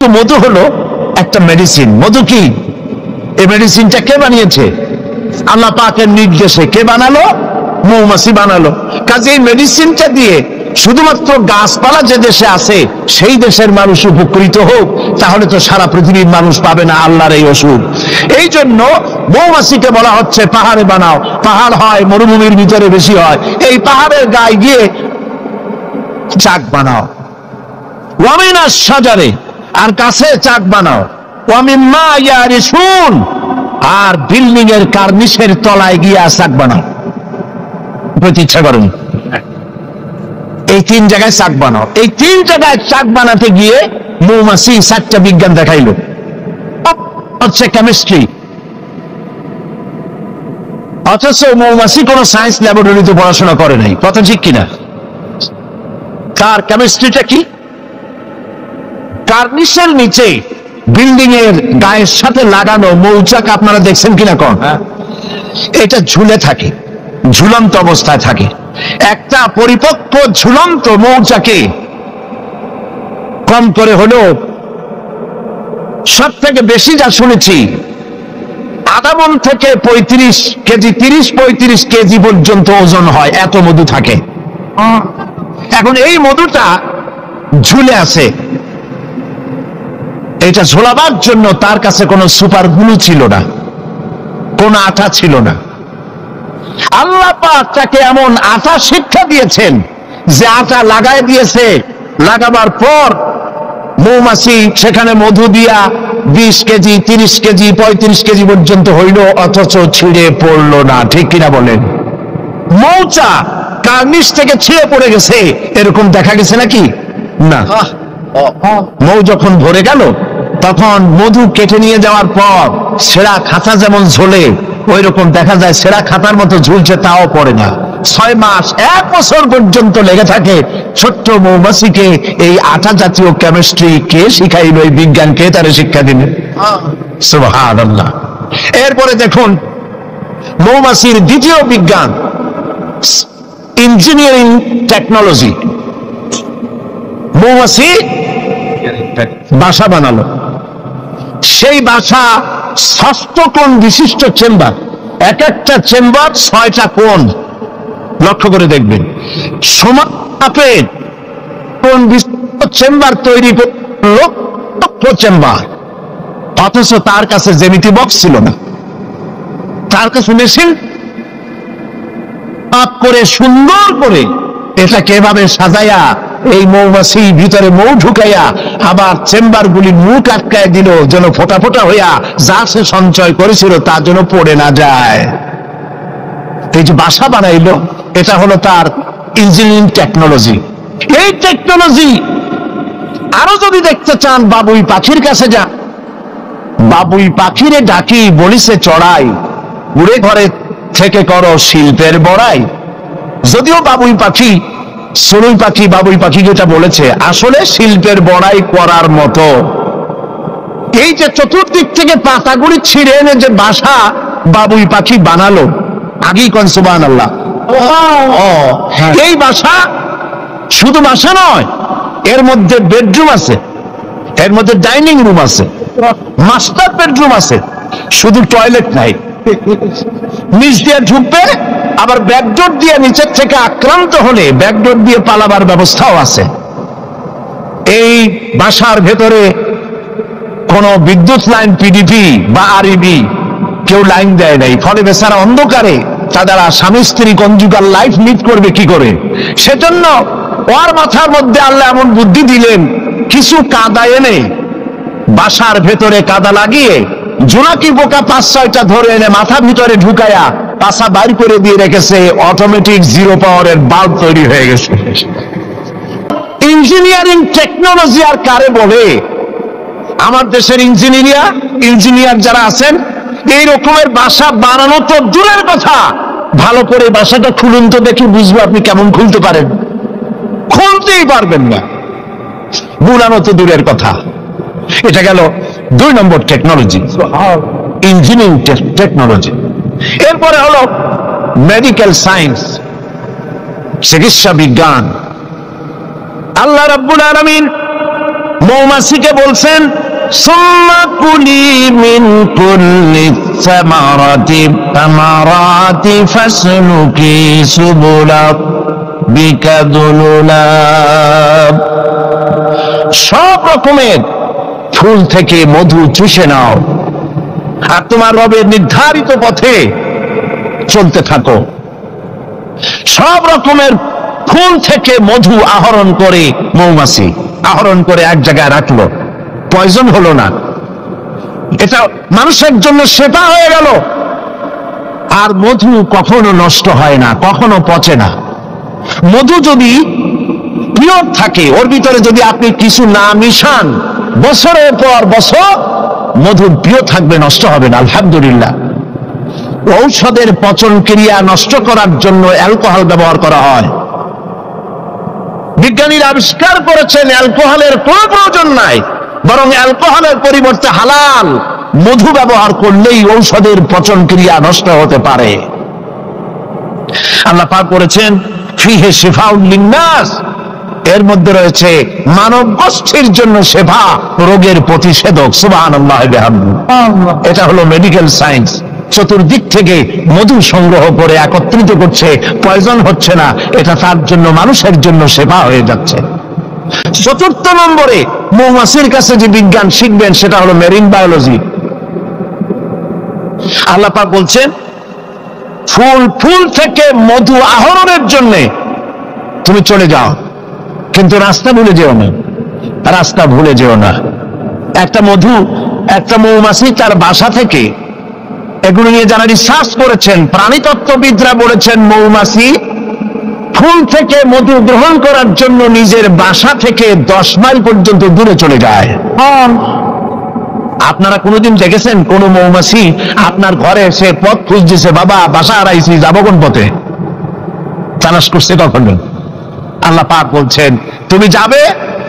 তো মধু হলো একটা মেডিসিন। মধু কি? এই মেডিসিনটা কে বানিয়েছে? আল্লাহ পাকের নির্দেশে। কে বানালো? মৌমাছি বানালো। কাজে এই মেডিসিনটা দিয়ে শুধুমাত্র গাছপালা যে দেশে আছে সেই দেশের মানুষ উপকৃত হোক, তাহলে তো সারা পৃথিবীর মানুষ পাবে না আল্লাহর এই ওষুধ। এই জন্য মৌমাছিকে বলা হচ্ছে পাহাড়ে বানাও। পাহাড় হয় মরুভূমির ভিতরে বেশি হয়, এই পাহাড়ের গায়ে গিয়ে চাক বানাও। ওয়ামিনা সাজারে, আর কাছে চাক বানাও। ওয়ামিম্মা ইয়ারিসুন, আর বিল্ডিং এর কার্নিশের তলায় গিয়ে চাক বানাও। ইচ্ছা করুন এই তিন জায়গায় চাক বানাও। এই তিন জায়গায় চাক বানাতে গিয়ে মৌমাছি 4টা বিজ্ঞান দেখাইলো। হচ্ছে কেমিস্ট্রি। অথচ মৌমাছি কোন সায়েন্স ল্যাবরেটরিতে পড়াশোনা করে নাই। কথা ঠিক কিনা? তার কেমিস্ট্রিটা কি? কার্নিশের নিচে বিল্ডিং এর গায়ের সাথে লাগানো মৌচাক আপনারা দেখছেন কিনা কোন? এটা ঝুলে থাকে, ঝুলন্ত অবস্থায় থাকে। একটা পরিপক্ক ঝুলন্ত মৌচাকে কম করে হলেও সব থেকে বেশি যা শুনেছি আধা মণ থেকে 35 কেজি, 30-35 কেজি পর্যন্ত ওজন হয়, এত মধু থাকে। এখন এই মধুটা ঝুলে আছে। এটা ঝোলাবার জন্য তার কাছে কোনো সুপার গ্লু ছিল না, কোন আঠা ছিল না। আল্লাহ পাক তাকে এমন আঠা শিক্ষা দিয়েছেন যে আঠা লাগায় দিয়েছে। লাগাবার পর মৌমাছি সেখানে মধু দিয়া 20 কেজি, 30 কেজি, 35 কেজি পর্যন্ত হইল, অথচ ছিঁড়ে পড়লো না। ঠিক কিনা বলেন? মৌচা কার্নিশ থেকে ছিঁড়ে পড়ে গেছে এরকম দেখা গেছে নাকি? না। মৌ যখন ভরে গেল তখন মধু কেটে নিয়ে যাওয়ার পর সেরা খাতা যেমন ঝোলে ওই রকম দেখা যায় সেরা খাতার মতো ঝুলছে, তাও পড়ে না। 6 মাস 1 বছর পর্যন্ত লেগে থাকে। ছোট্ট মৌমাছিকে এই আঠা জাতীয় কেমিস্ট্রি কে শিখাইল? এই বিজ্ঞান কে তারে শিক্ষা দিলেন? সুবহানাল্লাহ। এরপরে দেখুন মৌমাছির দ্বিতীয় বিজ্ঞান, ইঞ্জিনিয়ারিং টেকনোলজি। মৌমাছি বাসা বানালো। সেই বাসা 6 কোণ বিশিষ্ট চেম্বার, এক একটা চেম্বার 6টা কোণ। লক্ষ্য করে দেখবেন সমাপের কোণ বিশিষ্ট চেম্বার তৈরি করলো চেম্বার। অথচ তার কাছে জ্যামিতি বক্স ছিল না, তার কাছে মেশিন করে সুন্দর করে এটাকে এভাবে সাজাইয়া এই মৌমাছি ভিতরে মৌ ঢুকাইয়া আবার চেম্বার গুলি মুখ আটকায় দিল, যেন ফোটা ফোটা হইয়া যা সে সঞ্চয় করেছিল তা যেন পড়ে না যায়। এই যে বাসা বানাইলো, এটা হলো তার ইঞ্জিনিয়ারিং টেকনোলজি। এই টেকনোলজি আরো যদি দেখতে চান বাবুই পাখির কাছে যান। বাবুই পাখিরে ডাকি বলিছে চড়াই, উড়ে ঘরে থেকে করো শিল্পের বড়াই। যদিও বাবুই পাখি, চড়ুই পাখি বাবুই পাখি যেটা বলেছে আসলে শিল্পের বড়াই করার মতো। এই যে চতুর্দিক থেকে পাতাগুলি ছিঁড়ে এনে যে বাসা বাবুই পাখি বানালো, আগেই কোন সুবহানাল্লাহ। এই বাসা শুধু বাসা নয়, এর মধ্যে বেডরুম আছে, এর মধ্যে ডাইনিং রুম আছে, মাস্টার বেডরুম আছে। শুধু টয়লেট নাই, নিচ দিয়ে ঢুকবে, আবার ব্যাকডোর দিয়ে নিচের থেকে আক্রান্ত হলে ব্যাকডোর দিয়ে পালাবার ব্যবস্থাও আছে। এই বাসার ভেতরে কোন বিদ্যুৎ লাইন পিডিপি বা আরইবি কেউ লাইন দেয় নাই, ফলে বেচারা অন্ধকারে তারা স্বামী স্ত্রী কনজুগাল লাইফ লিড করবে কি করে? সেজন্য ওর মাথার মধ্যে আল্লাহ এমন বুদ্ধি দিলেন, কিছু কাদা এনে বাসার ভেতরে কাদা লাগিয়ে জোনাকি পোকা 5-6টা ধরে এনে মাথা ভিতরে ঢুকায়া পাছা বাইর করে দিয়ে রেখেছে। অটোমেটিক 0 পাওয়ারের বাল্ব তৈরি হয়ে গেছে। ইঞ্জিনিয়ারিং টেকনোলজি আর কারে বলে? আমার দেশের ইঞ্জিনিয়ার যারা আছেন, এই রকমের বাসা বানানো তো দূরের কথা, ভালো করে বাসাটা খুলুন তো দেখি, বুঝবো আপনি কেমন খুলতে পারেন। খুলতেই পারবেন না, বুনানো তো দূরের কথা। এটা গেল 2 নম্বর টেকনোলজি, ইঞ্জিনিয়ারিং টেকনোলজি। এরপরে হলো মেডিকেল সায়েন্স, চিকিৎসা বিজ্ঞান। আল্লাহ রাব্বুল আলামিন মৌমাছিকে বলছেন সুম্মা কুলি মিন কুল্লি সামারাতি ফাসলুকি সুবুলা বিকা দুলুলা, সব রকমের ফুল থেকে মধু চুষে নাও আর তোমার রবের নির্ধারিত পথে চলতে থাকো। সব রকমের ফুল থেকে মধু আহরণ করে মৌমাছি আহরণ করে এক জায়গায় রাখলো, পয়জন হলো না, এটা মানুষের জন্য সেবা হয়ে গেল। আর মধু কখনো নষ্ট হয় না, কখনো পচে না। মধু যদি পিওর থাকে, ওর ভিতরে যদি আপনি কিছু না মিশান, বছরের পর বছর মধু প্রিয় থাকবে, নষ্ট হবে না। আলহামদুলিল্লাহ। ঔষধের পচন ক্রিয়া নষ্ট করার জন্য অ্যালকোহল ব্যবহার করা হয়। বিজ্ঞানীরা আবিষ্কার করেছেন অ্যালকোহলের কোনো প্রয়োজন নাই, বরং অ্যালকোহলের পরিবর্তে হালাল মধু ব্যবহার করলেই ঔষধের পচন ক্রিয়া নষ্ট হতে পারে। আল্লাহ পাক করেছেন ফিহে শিফাউন লিন্নাস, এর মধ্যে রয়েছে মানব গোষ্ঠীর জন্য সেবা, রোগের প্রতিষেধক। সুবহানাল্লাহ বিহামদিহি। এটা হলো মেডিকেল সায়েন্স। চতুর্দিক থেকে মধু সংগ্রহ করে একত্রিত করছে, পয়জন হচ্ছে না, এটা তার জন্য মানুষের জন্য সেবা হয়ে যাচ্ছে। চতুর্থ নম্বরে মৌমাছির কাছে যে বিজ্ঞান শিখবেন সেটা হলো মেরিন বায়োলজি। আল্লাহ পাক বলছেন ফুল থেকে মধু আহরণের জন্য তুমি চলে যাও, কিন্তু রাস্তা ভুলে যেও না, রাস্তা ভুলে যেও না। একটা মৌমাছি তার বাসা থেকে, এগুলো নিয়ে যারা রিসার্চ করেছেন, প্রাণীতত্ত্ববিদরা বলেছেন মৌমাছি ফুল থেকে মধু গ্রহণ করার জন্য নিজের বাসা থেকে 10 মাইল পর্যন্ত দূরে চলে যায়। আপনারা কোনোদিন দেখেছেন কোন মৌমাছি আপনার ঘরে এসে পথ খুঁজছে, বাবা বাসা হারাইছি, যাবো কোন পথে, তালাশ করছে কখনো? আল্লাহ পাক বলছেন তুমি যাবে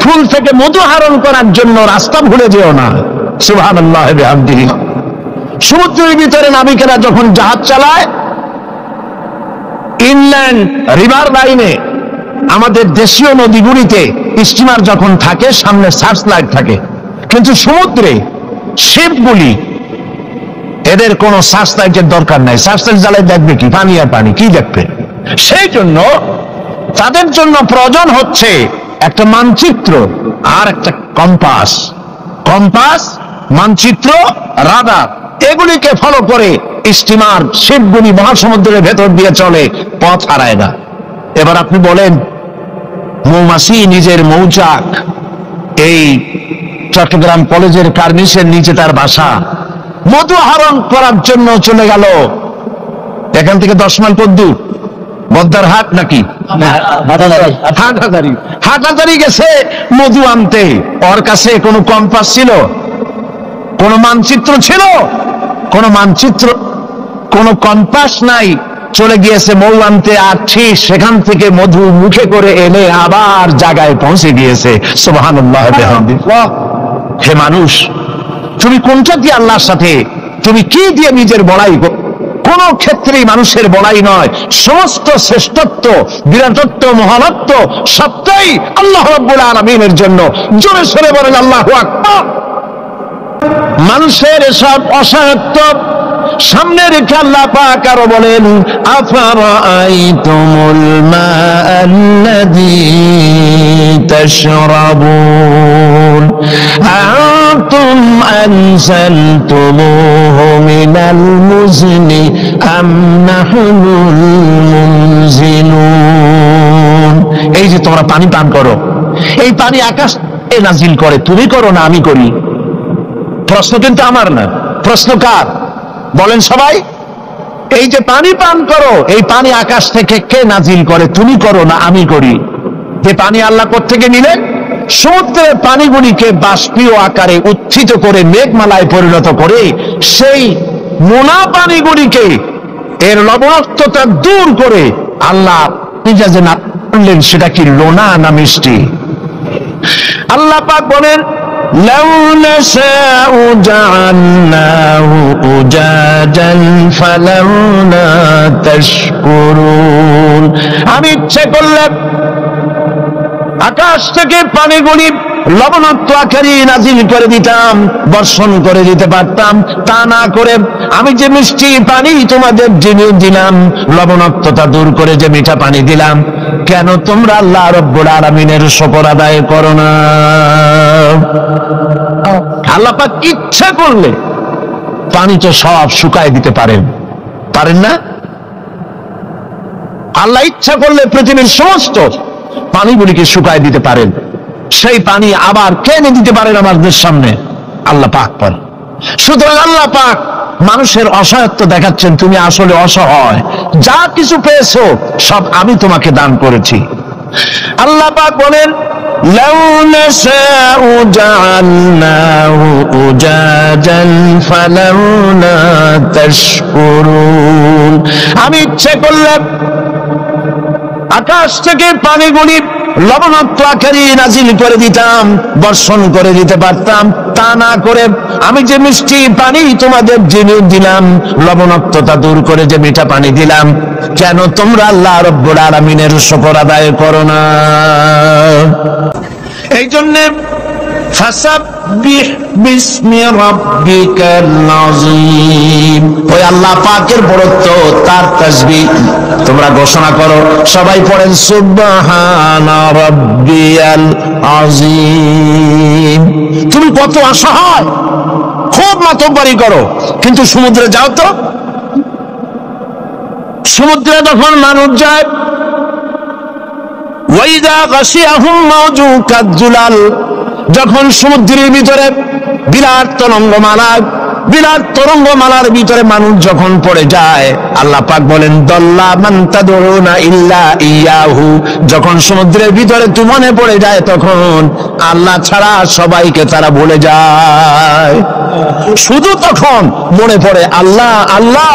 ফুল থেকে মধু আহরণ করার জন্য, রাস্তা ভুলে যেও না। সুবহানাল্লাহ বিহামদিহি। সমুদ্রের ভিতরে নাবিকেরা যখন জাহাজ চালায়, ইনল্যান্ড রিভার লাইনে, আমাদের দেশীয় নদীগুলিতে স্টিমার যখন থাকে সামনে সার্চ লাইট থাকে, কিন্তু সমুদ্রে শিপগুলি এদের কোনো সার্চ লাইটের দরকার নাই। সার্চ লাইট জ্বালাই দেখবে কি? পানি আর পানি, কি দেখবে? সেই জন্য তাদের জন্য প্রয়োজন হচ্ছে একটা মানচিত্র আর একটা কম্পাস। কম্পাস, মানচিত্র, রাডার, এগুলিকে ফলো করে স্টিমার শিপগুলি মহাসমুদ্রের ভেতর দিয়ে চলে, পথ হারায় না। এবার আপনি বলেন মৌমাছি নিজের মৌচাক, এই চট্টগ্রাম কলেজের কার্নিসের নিচে তার বাসা, মধু আহরণ করার জন্য চলে গেল এখান থেকে 10 মাইল দূর, বদ্দারহাট নাকি হাটাদারি গেছে মধু আনতে। ওর কাছে কোনো কম্পাস ছিল? কোন মানচিত্র ছিল? কোন মানচিত্র, কোন কম্পাস নাই। চলে গিয়েছে মৌ আনতে, আর ঠিক সেখান থেকে মধু মুখে করে এনে আবার জায়গায় পৌঁছে গিয়েছে। সুবহানাল্লাহ বিহামদিহি। হে মানুষ, তুমি কোনটা দিয়ে আল্লাহর সাথে, তুমি কি দিয়ে নিজের বড়াই? কোন ক্ষেত্রেই মানুষের বড়াই নয়, সমস্ত শ্রেষ্ঠত্ব, বিরাটত্ব, মহানত্ব সবটাই আল্লাহ রাব্বুল আলামিনের জন্য। জোরে সরে বলেন আল্লাহু আকবার। মানুষের এসব অসহায়ত্ব সামনে রেখে আল্লাহ পাক আরো বলেন আফারাআইতুমুল মাআল্লাযী তাশরাবুন আনতুম আনজালতুমুহু মিনাল মুজনি আম নাহনুল মুনজিলুন। এই যে তোমরা পানি পান করো, এই পানি আকাশ থেকে নাজিল করে, তুমি করো না আমি করি? প্রশ্ন কিন্তু আমার না, প্রশ্ন কার? বলেন সবাই। এই যে পানি পান করো, এই পানি আকাশ থেকে কে নাজিল করে? তুমি করো না আমি করি? যে পানি আল্লাহ কোত্থেকে নিলেন? সমুদ্রের পানিগুলিকে বাষ্পীয় আকারে উত্থিত করে মেঘমালায় পরিণত করে সেই মোনা পানিগুলিকে, এর লবণাক্ততা দূর করে আল্লাহ নিজে যে না করলেন সেটা কি লোনা না মিষ্টি? আল্লাহ পাক বলেন লাউ নাশাউ জাআলনাহু উজাজান ফালাউলা তাশকুরুন। আমি ইচ্ছে করলে আকাশ থেকে পানিগুলি লবণাক্ত আকারে নাজিল করে দিতাম, বর্ষণ করে দিতে পারতাম। তা না করে আমি যে মিষ্টি পানি তোমাদের দিলাম, লবণাক্ততা দূর করে যে মিঠা পানি দিলাম, কেন তোমরা আল্লাহ রাব্বুল আলামিনের শুকর আদায় করো না? আল্লাহ পাক ইচ্ছা করলে পানি তো সব শুকায় দিতে পারেন, পারেন না? আল্লাহ ইচ্ছা করলে পৃথিবীর সমস্ত পানিগুলিকে শুকায় দিতে পারেন, সেই পানি আবার কেনে দিতে পারেন আমাদের সামনে, আল্লাহ পাক পারেন। সুতরাং আল্লাহ পাক মানুষের অসহায়ত্ব দেখাচ্ছেন, তুমি আসলে অসহায়, যা কিছু পেয়েছো সব আমি তোমাকে দান করেছি। আল্লাহ পাক বলেন, লাউ নাশাউ জাআলনাহু উজাজান ফালাউলা তাশকুরুন। আমি ইচ্ছে করলে আকাশ থেকে পানিগুলি লবণাক্ত আকারে নাজিল করে দিতাম, বর্ষণ করে দিতে পারতাম। তা না করে আমি যে মিষ্টি পানি তোমাদের দিলাম, লবণাক্ততা দূর করে যে মিঠা পানি দিলাম, কেন তোমরা আল্লাহ রাব্বুল আলামিনের শুকর আদায় করো না? এই জন্য ফাসাব্বিহ বিসমি রাব্বিকাল আযীম, ওই আল্লাহ পাকের বড়ত্ব, তার তাসবিহ তোমরা ঘোষণা করো। সবাই পড়েন সুবহানা রাব্বিয়াল আযীম। তুমি কত অসহায়, খুব মাতব্বরি করো, কিন্তু সমুদ্রে যাও তো। সমুদ্রে যখন মানুষ যায়, ওয়াইদা গাশিয়াহুম মাউজু কাযুলাল, যখন সমুদ্রের ভিতরে বিরাট তরঙ্গমালার ভিতরে মানুষ যখন পড়ে যায়, আল্লাহ পাক বলেন, দল্লা মান তাদউনা ইল্লা ইয়াহু, যখন সমুদ্রের ভিতরে তুফানে পড়ে যায়, তখন আল্লাহ ছাড়া সবাইকে তারা ভুলে যায়। শুধু তখন মনে পড়ে আল্লাহ আল্লাহ,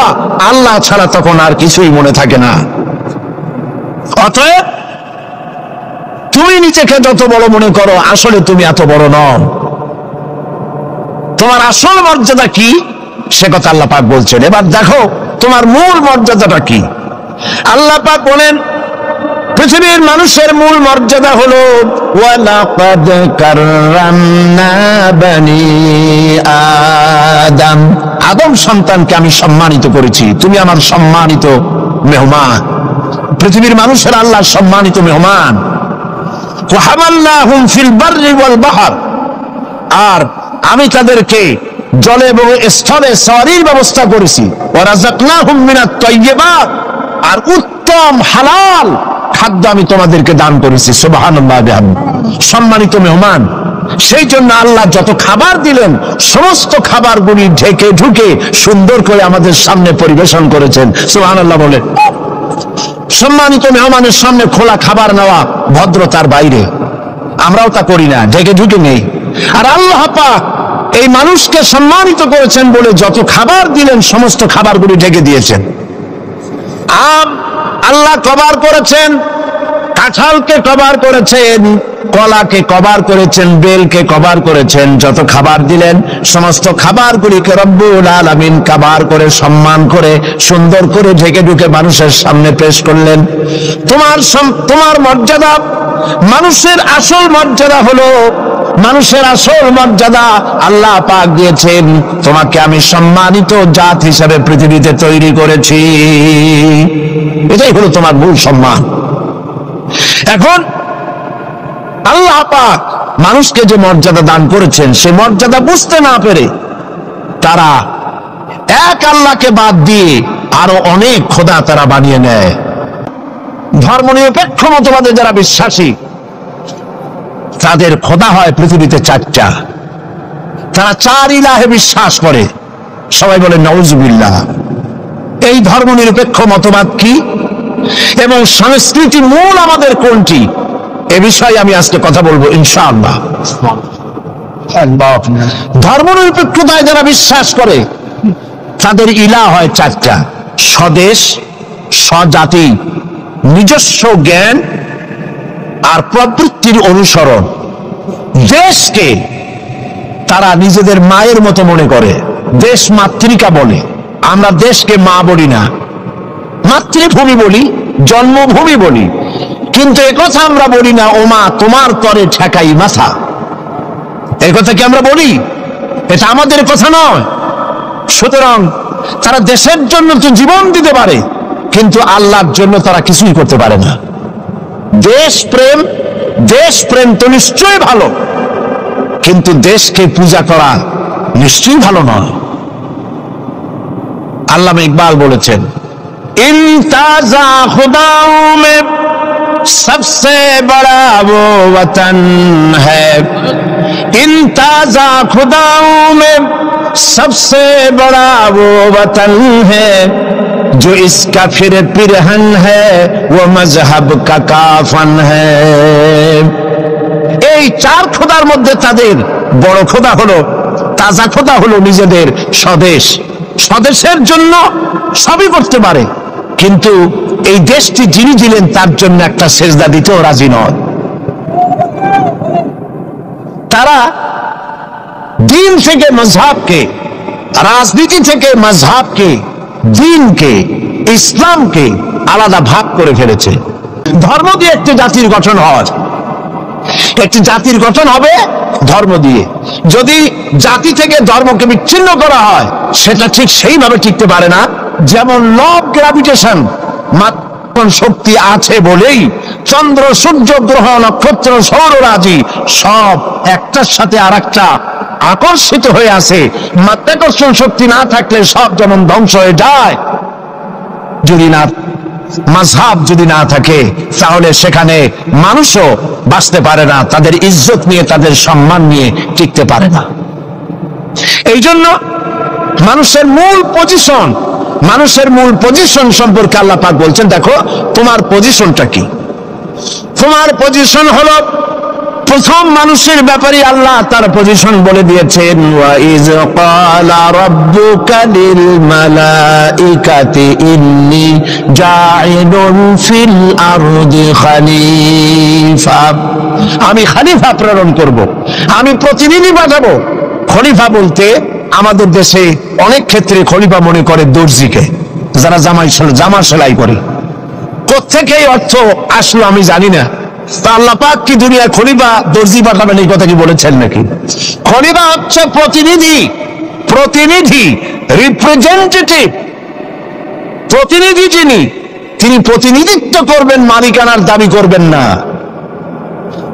আল্লাহ ছাড়া তখন আর কিছুই মনে থাকে না। অতএব তুমি নিজেকে যত বড় মনে করো, আসলে তুমি এত বড় নও। তোমার আসল মর্যাদা কি সে কথা আল্লাহ পাক বলছেন। এবার দেখো তোমার মূল মর্যাদাটা কি। আল্লাহ পাক বলেন, পৃথিবীর মানুষের মূল মর্যাদা হলো ওয়ালাকাদ কাররামনা বানি আদম, আদম সন্তানকে আমি সম্মানিত করেছি, তুমি আমার সম্মানিত মেহমান। পৃথিবীর মানুষের আল্লাহ সম্মানিত মেহমান। ওয়াহামালনাহুম ফিল বাররি ওয়াল বাহর, আর আমি তাদেরকে জলে এবং স্থলে সওয়ারির ব্যবস্থা করেছি। ওয়ারাযাকনাহুম মিনাত তাইয়্যিবাত, আর উত্তম হালাল খাদ্য আমি তোমাদেরকে দান করেছি। সুবহানাল্লাহ বিহামদিহি, সম্মানিত মেহমান। সেই জন্য আল্লাহ যত খাবার দিলেন, সমস্ত খাবারগুলি ঢেকে ঢুকে সুন্দর করে আমাদের সামনে পরিবেশন করেছেন। সুবহানাল্লাহ বলে। সম্মানিত মেহমানের সামনে খোলা খাবার নেওয়া ভদ্রতার বাইরে, আমরাও তা করি না, ঢেকে ঢুকে নেই। আর আল্লাহ পাক এই মানুষকে সম্মানিত করেছেন বলে যত খাবার দিলেন, সমস্ত খাবারগুলি ঢেকে দিয়েছেন। আম আল্লাহ কভার করেছেন, কাঁঠালকে কভার করেছেন, কলাকে কভার করেছেন, বেলকে কভার করেছেন। যত খাবার দিলেন, সমস্ত খাবারগুলিকে রব্বুল আলামিন কভার করে, সম্মান করে, সুন্দর করে ঢেকে ঢুকে মানুষের সামনে পেশ করলেন। তোমার মর্যাদা, মানুষের আসল মর্যাদা হলো, মানুষের আসল মর্যাদা আল্লাহ পাক দিয়েছেন, তোমাকে আমি সম্মানিত জাত হিসেবে পৃথিবীতে তৈরি করেছি। এটাই হলো তোমার মূল সম্মান। এখন আল্লাহ পাক মানুষকে যে মর্যাদা দান করেছেন, সে মর্যাদা বুঝতে না পেরে তারা এক আল্লাহকে বাদ দিয়ে আরো অনেক খোদা তারা বানিয়ে নেয়। ধর্মনিরপেক্ষ মতবাদে যারা বিশ্বাসী, তাদের খোদা হয় পৃথিবীতে চারটা। তারা চার ইলাহে বিশ্বাস করে। সবাই বলে নাউজুবিল্লাহ। এই ধর্মনিরপেক্ষ মতবাদ কি এবং সংস্কৃতি মূল আমাদের কোনটি, এ বিষয়ে আমি আজকে কথা বলবো ইনশাআল্লাহ। ধর্মনিরপেক্ষতায় যারা বিশ্বাস করে, তাদের ইলাহ হয় চারটা: স্বদেশ, স্বজাতি, নিজস্ব জ্ঞান আর প্রবৃত্তির অনুসরণ। দেশকে তারা নিজেদের মায়ের মতো মনে করে, দেশ মাতৃকা বলে। আমরা দেশকে মা বলি না, মাতৃভূমি বলি, জন্মভূমি বলি। কিন্তু একথা আমরা বলি না, ও মা তোমার তরে ঠেকাই মাথা। এই কথা কি আমরা বলি? এটা আমাদের কথা নয়। সুতরাং তারা দেশের জন্য তো জীবন দিতে পারে, কিন্তু আল্লাহর জন্য তারা কিছুই করতে পারে না। দেশপ্রেম তো নিশ্চয়ই ভালো, কিন্তু দেশকে পূজা করা নিশ্চয়ই ভালো নয়। আল্লামা ইকবাল বলেছেন, ইনতাজা খুদাও মে सबसे बड़ा वो वतन है, इंताजा खुदाओं में सबसे बड़ा वो वतन है, जो इसका फिर पिरहन है वो मजहब का काफन है। এই চার খোদার মধ্যে তাদের বড় খোদা হলো, তাজা খোদা হলো নিজেদের স্বদেশ। স্বদেশের জন্য সবই করতে পারে, কিন্তু এই দেশটি যিনি দিলেন তার জন্য একটা সেজদা দিতেও রাজি নয়। তারা দিন থেকে মজহাবকে, রাজনীতি থেকে মজহাবকে, দিনকে, ইসলামকে আলাদা ভাগ করে ফেলেছে। ধর্ম দিয়ে একটি জাতির গঠন হয়, একটি জাতির গঠন হবে ধর্ম দিয়ে। যদি জাতি থেকে ধর্মকে বিচ্ছিন্ন করা হয়, সেটা ঠিক সেইভাবে টিকতে পারে না। যেমন ল অফ গ্র্যাভিটেশন, শক্তি আছে বলেই চন্দ্র, সূর্য, গ্রহ, নক্ষত্র, সৌররাজি সব একটার সাথে আর একটা আকর্ষিত হয়ে আছে। মাধ্যাকর্ষণ শক্তি না থাকলে সব যেমন ধ্বংস হয়ে যায়, যদি না মাযহাব যদি না থাকে, তাহলে সেখানে মানুষও বাঁচতে পারে না, তাদের ইজ্জত নিয়ে, তাদের সম্মান নিয়ে টিকতে পারে না। এই জন্য মানুষের মূল পজিশন সম্পর্কে আল্লাহ পাক বলছেন, দেখো তোমার পজিশনটা কি। তোমার পজিশন হলো, প্রথম মানুষের ব্যাপারে আল্লাহ তার পজিশন বলে দিয়েছেন, ওয়া ইয ক্বালা রাব্বুকা লিল মালাইকাতি ইন্নী জাইলুন ফিল আরদি খলিফা। আমি খলিফা প্রেরণ করব, আমি প্রতিনিধি পাঠাবো। খলিফা বলতে আমাদের দেশে অনেক ক্ষেত্রে খলিফা মনে করে দর্জিকে, যারা জামা সেলাই করে। কোত্থেকে এই অর্থ আসলো আমি জানি না। তা আল্লাহ পাক কি দুনিয়ায় খলিফা দর্জি পাঠাবেন এই কথা কি বলেছেন নাকি? খলিফা হচ্ছে প্রতিনিধি, রিপ্রেজেন্টেটিভ। প্রতিনিধি তিনি প্রতিনিধিত্ব করবেন, মালিকানার দাবি করবেন না।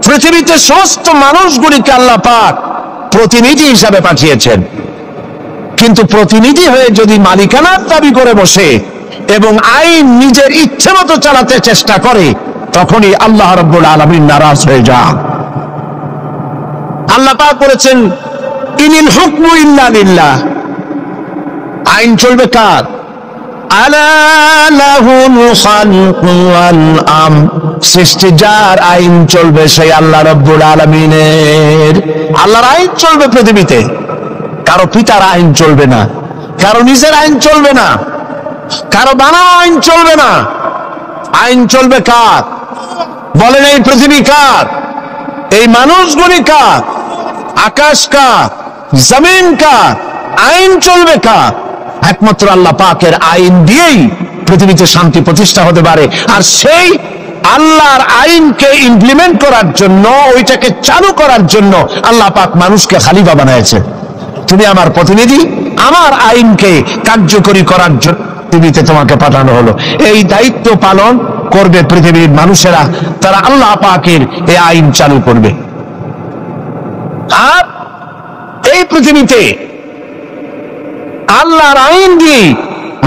পৃথিবীতে সমস্ত মানুষগুলিকে আল্লাহ পাক প্রতিনিধি হিসাবে পাঠিয়েছেন, কিন্তু প্রতিনিধি হয়ে যদি মালিকানার দাবি করে বসে এবং আইন নিজের ইচ্ছে মতো চালাতে চেষ্টা করে, তখনই আল্লাহ রাব্বুল আলামিন নারাজ হয়ে যান। আল্লাহ পাক বলেছেন, ইনিল হুকমু ইল্লা লিল্লাহ। আইন চলবে কার? আলা লাহুল খালকু ওয়াল আমর। সৃষ্টি যার, আইন চলবে সেই আল্লাহ রাব্বুল আলামিনের। আল্লাহর আইন চলবে পৃথিবীতে, কারো পিতার আইন চলবে না, কারো নিজের আইন চলবে না, কারো বানানো আইন চলবে না। আইন চলবে কার? বলেন, এই পৃথিবী কার? এই মানুষগুলি কার? আকাশ কার? জমিন কার? আইন চলবে কার? একমাত্র আল্লাহ পাকের আইন দিয়েই পৃথিবীতে শান্তি প্রতিষ্ঠা হতে পারে। আর সেই আল্লাহর আইনকে ইমপ্লিমেন্ট করার জন্য, ওইটাকে চালু করার জন্য আল্লাহ পাক মানুষকে খলিফা বানাইছে। তুমি আমার প্রতিনিধি, আমার আইনকে কার্যকরী করার জন্য পৃথিবীতে তোমাকে পাঠানো হলো। এই দায়িত্ব পালন করবে পৃথিবীর মানুষেরা, তারা আল্লাহ পাকের এই আইন চালু করবে। আর এই পৃথিবীতে আল্লাহর আইন দিয়ে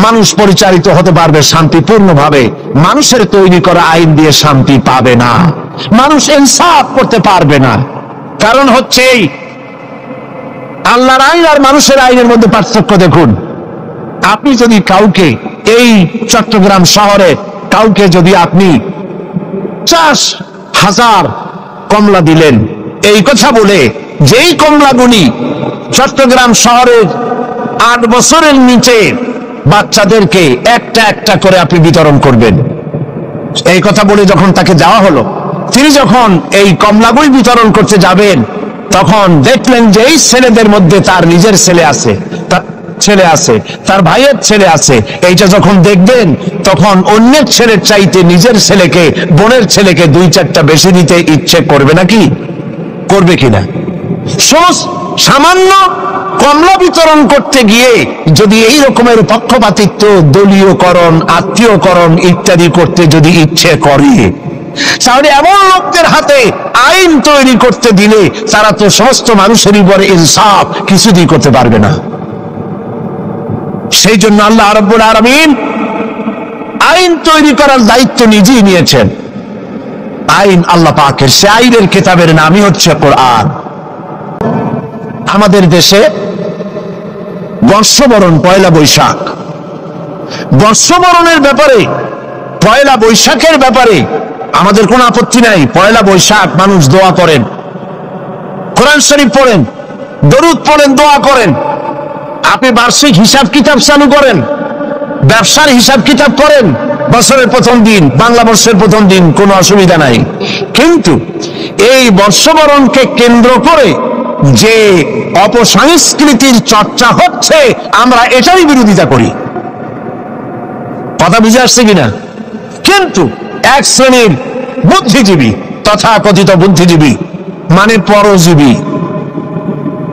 মানুষ পরিচালিত হতে পারবে শান্তিপূর্ণভাবে। মানুষের তৈরি করা আইন দিয়ে শান্তি পাবে না, মানুষ ইনসাফ করতে পারবে না। কারণ হচ্ছে এই আল্লাহর আইন আর মানুষের আইনের মধ্যে পার্থক্য দেখুন। আপনি যদি কাউকে, এই চট্টগ্রাম শহরে কাউকে যদি আপনি 50,000 কমলা দিলেন, এই কথা বলে যেই কমলাগুলি চট্টগ্রাম শহরের 8 বছরের নিচে বাচ্চাদেরকে একটা একটা করে আপনি বিতরণ করবেন, এই কথা বলে যখন তাকে যাওয়া হলো, তিনি যখন এই কমলাগুলি বিতরণ করতে যাবেন, তখন দেখলেন যে এই ছেলেদের মধ্যে তার নিজের ছেলে আছে, তার ভাইয়ের ছেলে আছে। এইটা যখন দেখবেন, তখন অন্যের ছেলের চাইতে নিজের ছেলেকে, বোনের ছেলেকে 2-4টা বেশি দিতে ইচ্ছে করবে নাকি? করবে কিনা? সামান্য কমলা বিতরণ করতে গিয়ে যদি এই রকমের পক্ষপাতিত্ব, দলীয়করণ, আত্মীয়করণ ইত্যাদি করতে যদি ইচ্ছে করে, তাহলে এমন লোকদের হাতে আইন তৈরি করতে দিলে তারা তো সমস্ত মানুষের উপরে ইনসাফ কিছুদিন করতে পারবে না। সেই জন্য আল্লাহ রাব্বুল আলামিন আইন তৈরি করার দায়িত্ব নিজেই নিয়েছেন। আইন আল্লাহ পাকের, সে আইনের কিতাবের নামই হচ্ছে কোরআন। আমাদের দেশে বর্ষবরণ, পয়লা বৈশাখ, বর্ষবরণের ব্যাপারে, পয়লা বৈশাখের ব্যাপারে আমাদের কোনো আপত্তি নাই। পয়লা বৈশাখ মানুষ দোয়া করেন, কোরআন শরীফ পড়েন, দরুদ পড়েন, দোয়া করেন। আপনি বার্ষিক হিসাব কিতাব চালু করেন, ব্যবসার হিসাব কিতাব করেন, বছরের প্রথম দিন, বাংলা বর্ষের প্রথম দিন, কোনো অসুবিধা নাই। কিন্তু এই বর্ষবরণকে কেন্দ্র করে যে অপসংস্কৃতির চর্চা হচ্ছে, আমরা এটারই বিরোধিতা করি। কথা বুঝে আসছে কিনা? কিন্তু এক শ্রেণীর বুদ্ধিজীবী, তথাকথিত বুদ্ধিজীবী মানে পরজীবী,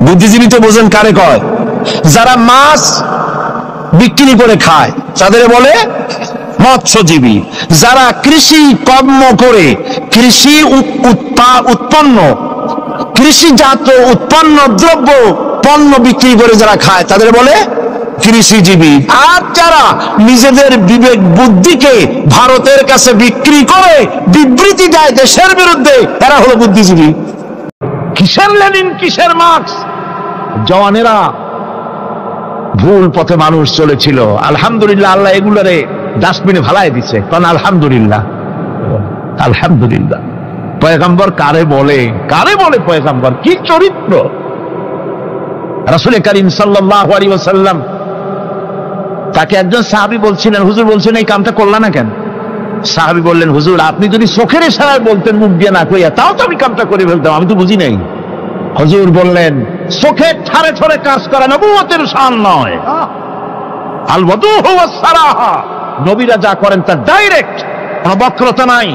বুদ্ধিজীবী তো বোঝেন কারে কয়? যারা মাছ বিক্রি করে খায় তাদের বলে মৎস্যজীবী। যারা কৃষি কর্ম করে কৃষি উৎপন্ন, কৃষিজাত উৎপন্ন দ্রব্য পণ্য বিক্রি করে যারা খায় তাদের বলে কৃষিজীবী। আর যারা নিজেদের বিবেক বুদ্ধিকে ভারতের কাছে বিক্রি করে বিবৃতি দেয় দেশের বিরুদ্ধে, এরা হলো বুদ্ধিজীবী। কিসের লেনিন, কিসের মার্কস? জওয়ানেরা ভুল পথে মানুষ চলেছিল। আলহামদুলিল্লাহ, আল্লাহ এগুলারে ডাস্টবিনে ফালাই দিছে। কারণ আলহামদুলিল্লাহ, আলহামদুলিল্লাহ। পয়গম্বর কারে বলে, কারে বলে পয়গম্বর? কি চরিত্র! রাসূল করিম সাল্লাল্লাহু আলাইহি ওয়াসাল্লাম, তাকে একজন সাহাবী বলছিলেন, হুজুর বলছেন এই কামটা করলা না কেন? সাহাবী বললেন, হুজুর আপনি যদি চোখের ইশারায় বলতেন মুখ দিয়ে না কইয়া, তাও তো আমি কামটা করে ফেলতাম, আমি তো বুঝি নাই। হুজুর বললেন, চোখের ঠারে ঠারে কাজ করা নবুয়তের শান নয়। আল ওয়াদুহু ওয়াস সারাহা, নবীরা যা করেন তা ডাইরেক্ট, কোনো বক্রতা নাই,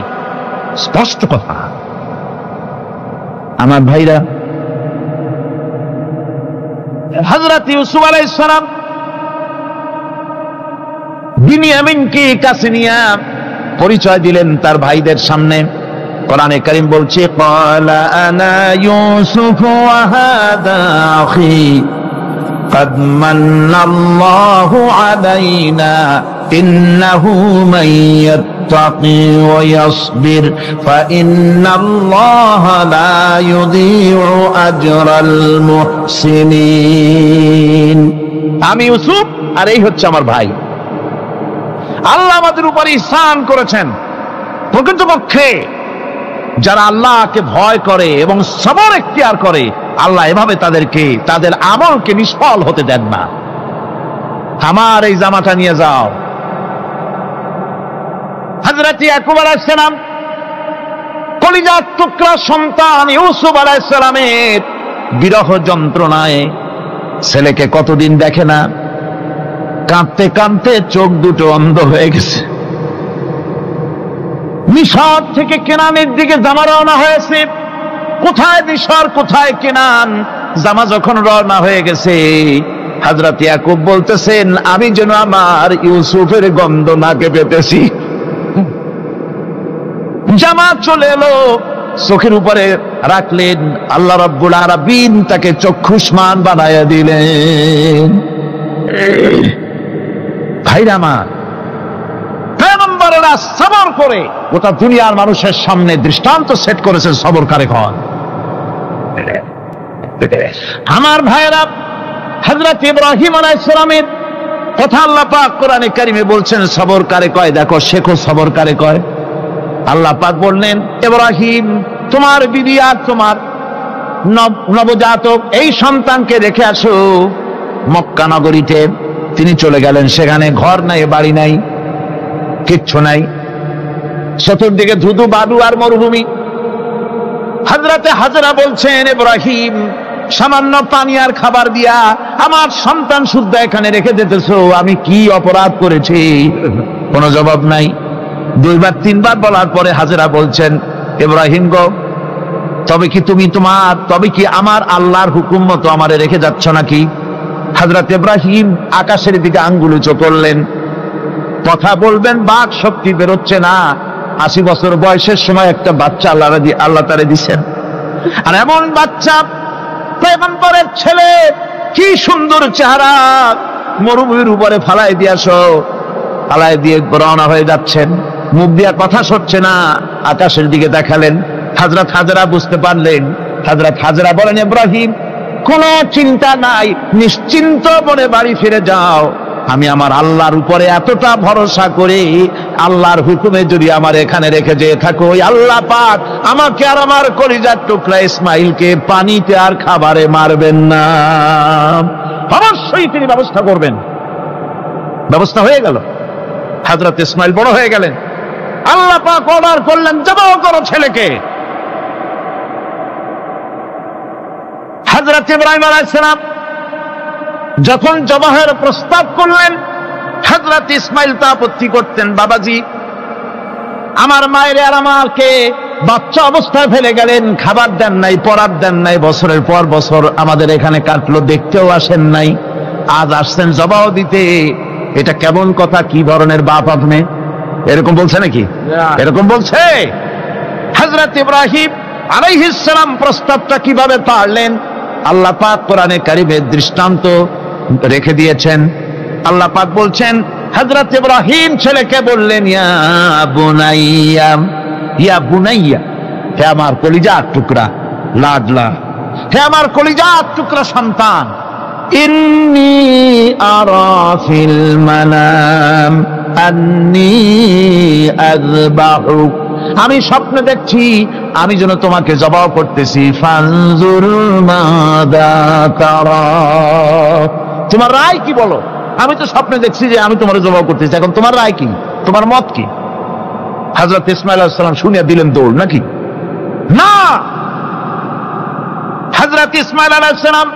স্পষ্ট কথা। আমার ভাইরা, হযরত ইউসুফ আলাইহিস সালাম বিনিয়ামিনকে কাছে নিয়ে পরিচয় দিলেন তার ভাইদের সামনে। কোরআনে কারীম বলছে, ক্বালা আনা ইউসুফ ওয়া হাদা আখি قد من الله علينا إنه من يتقي ويصبر فإن الله لا يضيع أجر المحسنين। আমি ইউসুফ আর এই হচ্ছে আমার ভাই। আল্লাহ আমাদের উপর ইহসান করেছেন। প্রকৃতপক্ষে যারা আল্লাহকে ভয় করে এবং সবর এখতিয়ার করে, আল্লাহ এভাবে তাদেরকে, তাদের আমলকে নিষ্ফল হতে দেন না। আমার এই জামাটা নিয়ে যাও। হযরত ইয়াকুব আলাইহিস সালাম, কলিজার টুকরা সন্তান ইউসুফ আলাইহিস সালামের বিরহ যন্ত্রণায় ছেলেকে কতদিন দেখে না, কাঁদতে কাঁদতে চোখ দুটো অন্ধ হয়ে গেছে। মিশর থেকে কেনানের দিকে জামা রওনা হয়েছে। কোথায় মিশর, কোথায় কেনান? জামা যখন রওনা হয়ে গেছে, হযরত ইয়াকুব বলতেছেন, আমি যেন আমার ইউসুফের গন্ধ নাকে পেতেছি। জামা চলে এলো, চোখের উপরে রাখলেন, আল্লাহ রাব্বুল আলামিন তাকে চক্ষুষ্মান বানায়া দিলেন। ভাইরা আমার, পয়গম্বরেরা সবর করে গোটা দুনিয়ার মানুষের সামনে দৃষ্টান্ত সেট করেছেন সবর কারে কন। আমার ভাইরা, হযরত ইব্রাহিম আলাইহিস সালামের কথা আল্লাহ পাক কোরআনে কারিমে বলছেন সবর কারে কয়। দেখো, শেখো সবর কারে কয়। আল্লাহ পাক বললেন, ইব্রাহিম তোমার বিবি আর তোমার নবজাতক এই সন্তানকে রেখে আসো মক্কা নগরীতে। তিনি চলে গেলেন। সেখানে ঘর নাই, বাড়ি নাই, কিচ্ছু নাই, চতুর্দিকে ধুধু বালু আর মরুভূমি। হযরতে হাজরা বলছেন, ইব্রাহিম সামান্য পানি আর খাবার দিয়া আমার সন্তান শুদ্ধ এখানে রেখে যেতেছো, আমি কি অপরাধ করেছি? কোনো জবাব নাই। দুইবার তিনবার বলার পরে হাজরা বলছেন, ইব্রাহিম গো, তবে কি আমার আল্লাহর হুকুম মতো আমারে রেখে যাচ্ছ নাকি? হযরত ইব্রাহিম আকাশের দিকে আঙ্গুল উঁচু করলেন। কথা বলবেন, বাক শক্তি বেরোচ্ছে না। 80 বছর বয়সের সময় একটা বাচ্চা আল্লাহ তারে দিছেন। আর এমন বাচ্চা, পয়গম্বরের ছেলে, কি সুন্দর চেহারা, মরুভূমির উপরে ফালাই দিয়ে রওনা হয়ে যাচ্ছেন। মুখ দিয়ে কথা সরছে না, আকাশের দিকে দেখালেন। হযরত হাজরা বুঝতে পারলেন। হযরত হাজরা বলেন, ইব্রাহিম, কোনো চিন্তা নাই, নিশ্চিন্ত মনে বাড়ি ফিরে যাও। আমি আমার আল্লাহর উপরে এতটা ভরসা করি, আল্লাহর হুকুমে যদি আমার এখানে রেখে যেয়ে থাকো, ওই আল্লাহ পাক আমাকে আর আমার কলিজার টুকরা ইসমাইলকে পানিতে আর খাবারে মারবেন না, অবশ্যই তিনি ব্যবস্থা করবেন। ব্যবস্থা হয়ে গেল। হযরত ইসমাইল বড় হয়ে গেলেন। আল্লাহ পাক অর্ডার করলেন, জবাহ করো ছেলেকে। হযরত ইব্রাহিম আলাইহিস সালাম যখন জবাহের প্রস্তাব করলেন, হযরত ইসমাইল তা আপত্তি করতেন। বাবাজি, আমার মায়ের আর আমাকে বাচ্চা অবস্থায় ফেলে গেলেন, খাবার দেন নাই, পরার দেন নাই, বছরের পর বছর আমাদের এখানে কাটলো, দেখতেও আসেন নাই, আজ আসছেন জবাহ দিতে। এটা কেমন কথা? কি ধরনের বাপ আপনি? এরকম বলছে নাকি? এরকম বলছে? হযরত ইব্রাহিম আলাইহিস সালাম প্রস্তাবটা কিভাবে পারলেন? আল্লাহ পাক কোরআনে কারিমে দৃষ্টান্ত রেখে দিয়েছেন। আল্লাহ পাক বলছেন, হযরত ইব্রাহিম ছেলেকে বললেন, ইয়া বুনাইয়া, হে আমার কলিজার টুকরা লাডলা, হে আমার কলিজার টুকরা সন্তান, ইন্নী আরা ফিল মানাম আন্নী আযবাহুক, আমি স্বপ্নে দেখছি আমি যেন তোমাকে জবাহ করতেছি। ফানজুর মাযা তারা, তোমার রায় কি বলো? আমি তো স্বপ্নে দেখছি যে আমি তোমার জবাহ করতেছি, এখন তোমার রায় কি, তোমার মত কি? হযরত ইসমাঈল আলাইহিস সালাম শুনিয়া দিলেন দৌড়, নাকি? না, হযরত ইসমাঈল আলাইহিস সালাম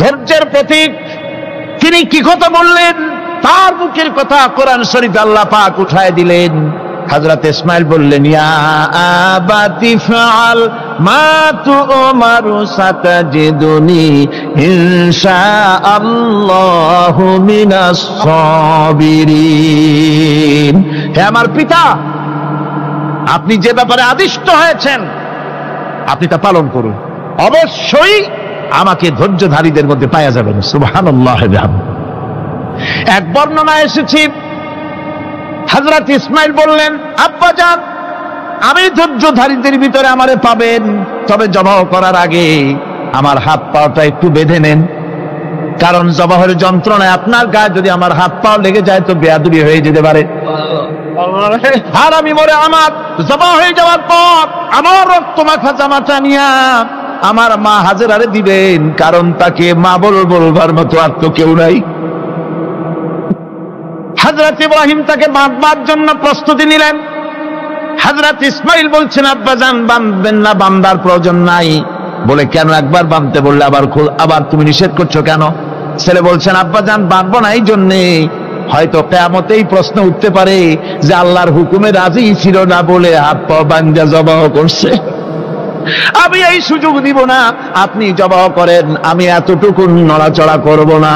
ধৈর্যের প্রতীক। তিনি কি কথা বললেন? তার মুখের কথা কোরআন শরীফে আল্লাহ পাক উঠায় দিলেন। হযরত ইসমাঈল বললেন, ইয়া আবাতি ফাআল মা তু'মারু সাতাজিদুনি ইনশাআল্লাহু মিনাস সাবিরিন, হে আমার পিতা, আপনি যে ব্যাপারে আদিষ্ট হয়েছেন আপনি তা পালন করুন, অবশ্যই আমাকে ধৈর্যধারীদের মধ্যে পাওয়া যাবেন। সুবহানাল্লাহ। এক বর্ণনায় এসেছে, হযরত ইসমাঈল বললেন, আব্বাজান, আমি ধৈর্যধারীদের ভিতরে আমারে পাবেন, তবে জবাহ করার আগে আমার হাত পাটা একটু বেঁধে নেন, কারণ জবাহের যন্ত্রণায় আপনার গায়ে যদি আমার হাত পা লেগে যায় তো বেয়াদবি হয়ে যেতে পারে। আর আমি মরে আমার জবাহ হয়ে যাওয়ার পর আমার রক্ত মাখা জামাটা নিয়া আমার মা হাজেরারে দিবেন, কারণ তাকে মা বলবার মতো আর তো কেউ নাই। হযরত ইব্রাহিম তাকে বাঁধবার জন্য প্রস্তুতি নিলেন। হযরত ইসমাঈল বলছেন, আব্বাজান, বাঁধবেন না, বাঁধার প্রয়োজন নাই। বলে, কেন? একবার বাঁধতে বললে আবার তুমি নিষেধ করছো কেন? ছেলে বলছেন, আব্বাজান, বাঁধবো না এই জন্যে, হয়তো কিয়ামতেই প্রশ্ন উঠতে পারে যে আল্লাহর হুকুমে রাজি ছিল না বলে হাত পা বাঁধা জবাহ করছে। আমি এই সুযোগ দিব না, আপনি জবাহ করেন, আমি এতটুকু নড়াচড়া করব না।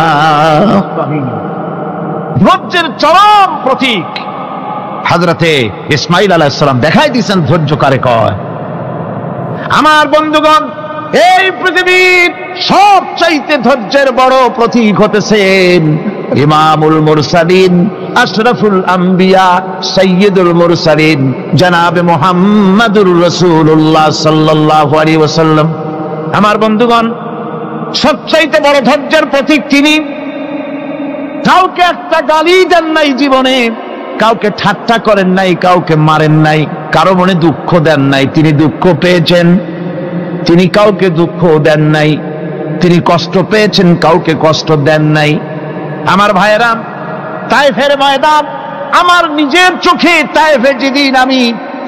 ধৈর্যের চরম প্রতীক হযরতে ইসমাঈল আলাইহিস সালাম দেখাই দিয়েছেন ধৈর্য কারে কয়। আমার বন্ধুগণ, এই পৃথিবীর সবচাইতে ধৈর্যের বড় প্রতীক হতেছেন ইমামুল মুরসালিন, আশরাফুল আম্বিয়া, সাইয়্যিদুল মুরসালিন, জনাবে মুহাম্মাদুর রাসূলুল্লাহ সাল্লাল্লাহু আলাইহি ওয়াসাল্লাম। আমার বন্ধুগণ, সবচাইতে বড় ধৈর্যের প্রতীক তিনি। কাউকে একটা গালি দেন নাই জীবনে, কাউকে ঠাট্টা করেন নাই, কাউকে মারেন নাই, কারো মনে দুঃখ দেন নাই। তিনি দুঃখ পেয়েছেন, তিনি কাউকে দুঃখ দেন নাই। তিনি কষ্ট পেয়েছেন, কাউকে কষ্ট দেন নাই। আমার ভাইয়েরা, তায়েফের ময়দান, আমার নিজের চোখে তায়েফে যেদিন আমি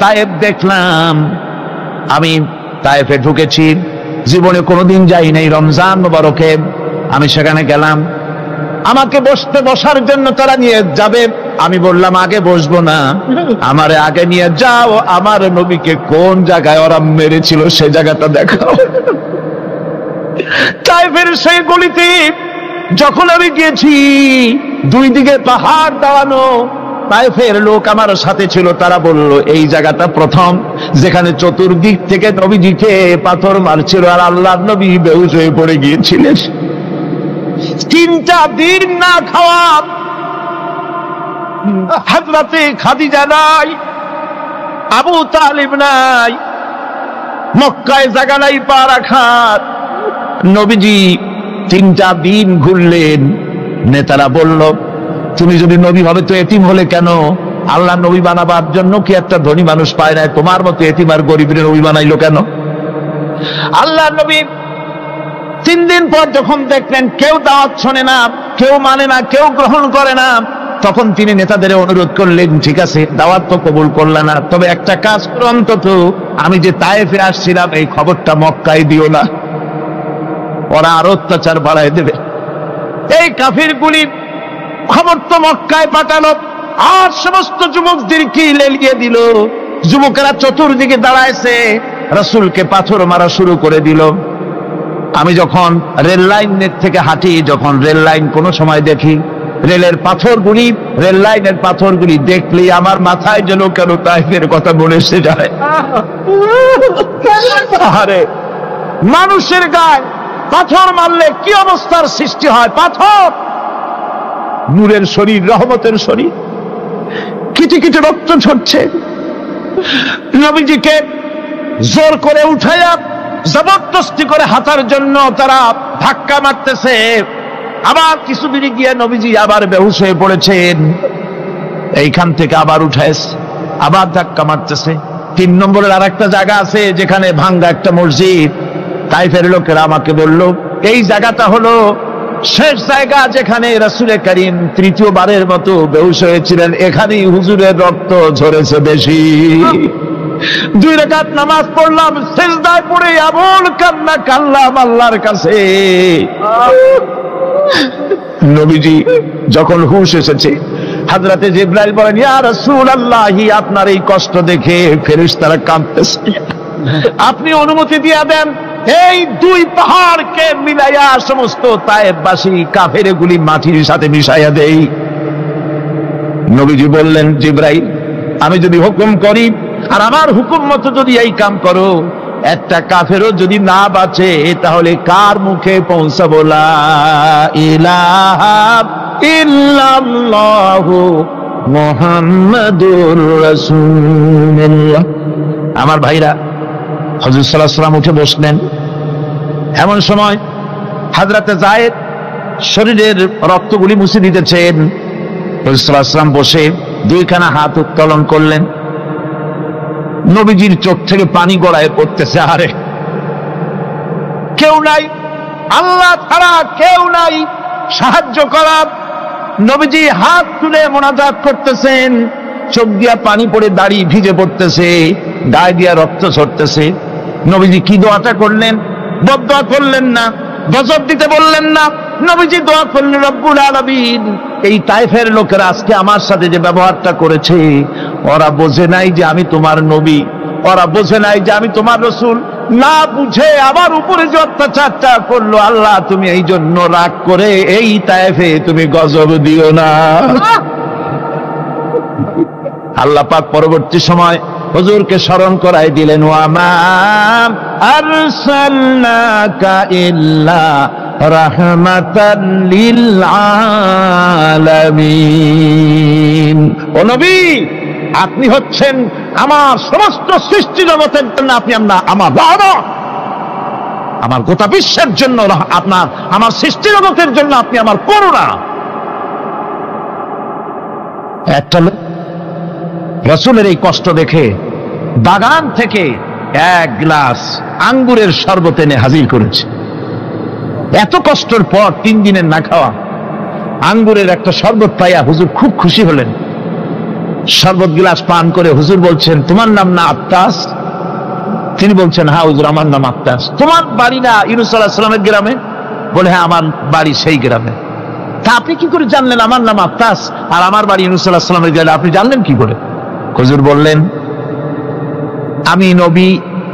তায়েফ দেখলাম, আমি তায়েফে ঢুকেছি, জীবনে কোনোদিন যাই নাই। রমজান মোবারকে আমি সেখানে গেলাম। আমাকে বসার জন্য তারা নিয়ে যাবে। আমি বললাম আগে বসবো না, আমারে আগে নিয়ে যাও, আমার নবীকে কোন জায়গায় ওরা মেরেছিল সে জায়গাটা দেখাও। তাইফের সেই গলিতে যখন আমি গিয়েছি, দুই দিকে পাহাড় দাঁড়ানো, তাইফের লোক আমার সাথে ছিল, তারা বলল এই জায়গাটা প্রথম যেখানে চতুর্দিক থেকে নবীজিকে পাথর মারছিল আর আল্লাহর নবী বেহুশ হয়ে পড়ে গিয়েছিলেন। 3টা দিন না খাওয়া, হযরতে খাদিজা নাই, আবু তালিব নাই, মক্কায় জায়গা নাই পা রাখার। নবীজি 3টা দিন ঘুরলেন। নেতারা বলল তুমি যদি নবী হবে তো এতিম হলে কেন? আল্লাহ নবী বানাবার জন্য কি একটা ধনী মানুষ পায় না? তোমার মতো এতিম আর গরিবের নবী বানাইলো কেন? আল্লাহ নবী 3 দিন পর যখন দেখলেন কেউ দাওয়াত শোনে না, কেউ মানে না, কেউ গ্রহণ করে না, তখন তিনি নেতাদের অনুরোধ করলেন ঠিক আছে দাওয়াত তো কবুল করলে না, তবে একটা কাজ করো, অন্তত আমি যে তায়েফে আসছিলাম এই খবরটা মক্কায় দিও না, ওরা আরো অত্যাচার বাড়ায় দেবে। এই কাফিরগুলি খবর তো মক্কায় পাঠালো আর সমস্ত যুবকদেরকে লেলিয়ে দিল। যুবকেরা চতুর্দিকে দাঁড়াইছে, রাসূলকে পাথর মারা শুরু করে দিল। আমি যখন রেল লাইনের থেকে হাঁটি, যখন রেল লাইন কোনো সময় দেখি, রেলের পাথরগুলি, রেল লাইনের পাথরগুলি দেখলেই আমার মাথায় যেন কেন তাইফের কথা মনে এসে যায়। আরে মানুষের গায়ে পাথর মারলে কি অবস্থার সৃষ্টি হয়? পাথর নূরের শরীর, রহমতের শরীর, কিটি কিটি রক্ত ঝরছে। নবীজিকে জোর করে উঠাইয়া জবরদস্তি করে হাঁটার জন্য তারা ধাক্কা মারতেছে। আবার কিছু দূরে গিয়ে নবীজি আবার বেহুশ হয়ে পড়েছেন। এইখান থেকে আবার উঠাইছে, আবার ধাক্কা মারতেছে। 3 নম্বরের আর একটা জায়গা আছে যেখানে ভাঙ্গা একটা মসজিদ। তাইফের লোকেরা আমাকে বলল এই জায়গাটা হলো শেষ জায়গা যেখানে রাসূল করিম 3য়বারের মতো বেহুশ হয়েছিলেন, এখানেই হুজুরের রক্ত ঝরেছে বেশি। 2 রাকাত নামাজ পড়লাম, সিজদায় পড়ে এমন কান্না কাঁদলাম আল্লাহর কাছে। নবীজি যখন হুঁশ এসেছে, হযরতে জিবরাইল বলেন ইয়া রাসূলুল্লাহ, আপনার এই কষ্ট দেখে ফেরেশতারা কাঁদতেছে, আপনি অনুমতি দিয়ে দেন এই 2 পাহাড়কে মিলাইয়া সমস্ত তায়েফবাসী কাফেরগুলি মাটির সাথে মিশাইয়া দেই। নবীজি বললেন জিবরাইল, আমি যদি হুকুম করি আর আমার হুকুম মতো যদি এই কাম করো, একটা কাফেরও যদি না বাঁচে তাহলে কার মুখে পৌঁছাবো লা ইলাহা ইল্লাল্লাহু মুহাম্মাদুর রাসূলুল্লাহ। আমার ভাইরা, হুজুর সাল্লাল্লাহু আলাইহি ওয়াসাল্লাম উঠে বসলেন। এমন সময় হযরতে যায়েদ শরীরের রক্তগুলি মুছে দিতেছেন। হুজুর সাল্লাল্লাহু আলাইহি ওয়াসাল্লাম বসে 2খানা হাত উত্তোলন করলেন। নবীজির চোখ থেকে পানি গড়ায় পড়তেছে। আরে কেউ নাই, আল্লাহ ছাড়া কেউ নাই সাহায্য করার। নবীজি হাত তুলে মোনাজাত করতেছেন, চোখ দিয়া পানি পড়ে দাড়ি ভিজে পড়তেছে, গায়ে দিয়া রক্ত ঝরতেছে। নবীজি কি দোয়াটা করলেন? বদদোয়া করলেন না, গজব দিতে বললেন না। নবীজি দোয়া করলেন রব্বুল আলামিন, এই তায়েফের লোকেরা আজকে আমার সাথে যে ব্যবহারটা করেছে, ওরা বোঝে নাই যে আমি তোমার নবী, ওরা বোঝে নাই যে আমি তোমার রাসূল, না বুঝে আমার উপরে যে অত্যাচারটা করলো, আল্লাহ তুমি এই জন্য রাগ করে এই তায়েফে তুমি গজব দিও না। আল্লাহ পাক পরবর্তী সময় হুজুরকে স্মরণ করাই দিলেন, ওয়া মা আরসালনাকা ইল্লা রাহমাতাল লিল আলামিন। ও নবী, আপনি হচ্ছেন আমার সমস্ত সৃষ্টি জগতের জন্য, আপনি আমার রহমত, আমার গোটা বিশ্বের জন্য আপনার, আমার সৃষ্টি জগতের জন্য আপনি আমার করুণা। একটা লোক রাসূলের এই কষ্ট দেখে বাগান থেকে 1 গ্লাস আঙ্গুরের শরবত এনে হাজির করেছে। এত কষ্টের পর 3 দিনের না খাওয়া আঙ্গুরের একটা শরবত পাইয়া হুজুর খুব খুশি হলেন। শরবত গ্লাস পান করে হুজুর বলছেন, তোমার নাম না আত্তাস? তিনি বলছেন, হ্যাঁ হুজুর আমার নাম আত্তাস। তোমার বাড়ি না ইউনূস আলাইহিস সালামের গ্রামে? বলে হ্যাঁ আমার বাড়ি সেই গ্রামে। তা আপনি কি করে জানলেন আমার নাম আত্তাস আর আমার বাড়ি ইউনূস আলাইহিস সালামের জায়গা? আপনি জানলেন কি করে? হুজুর বললেন, আমি নবী,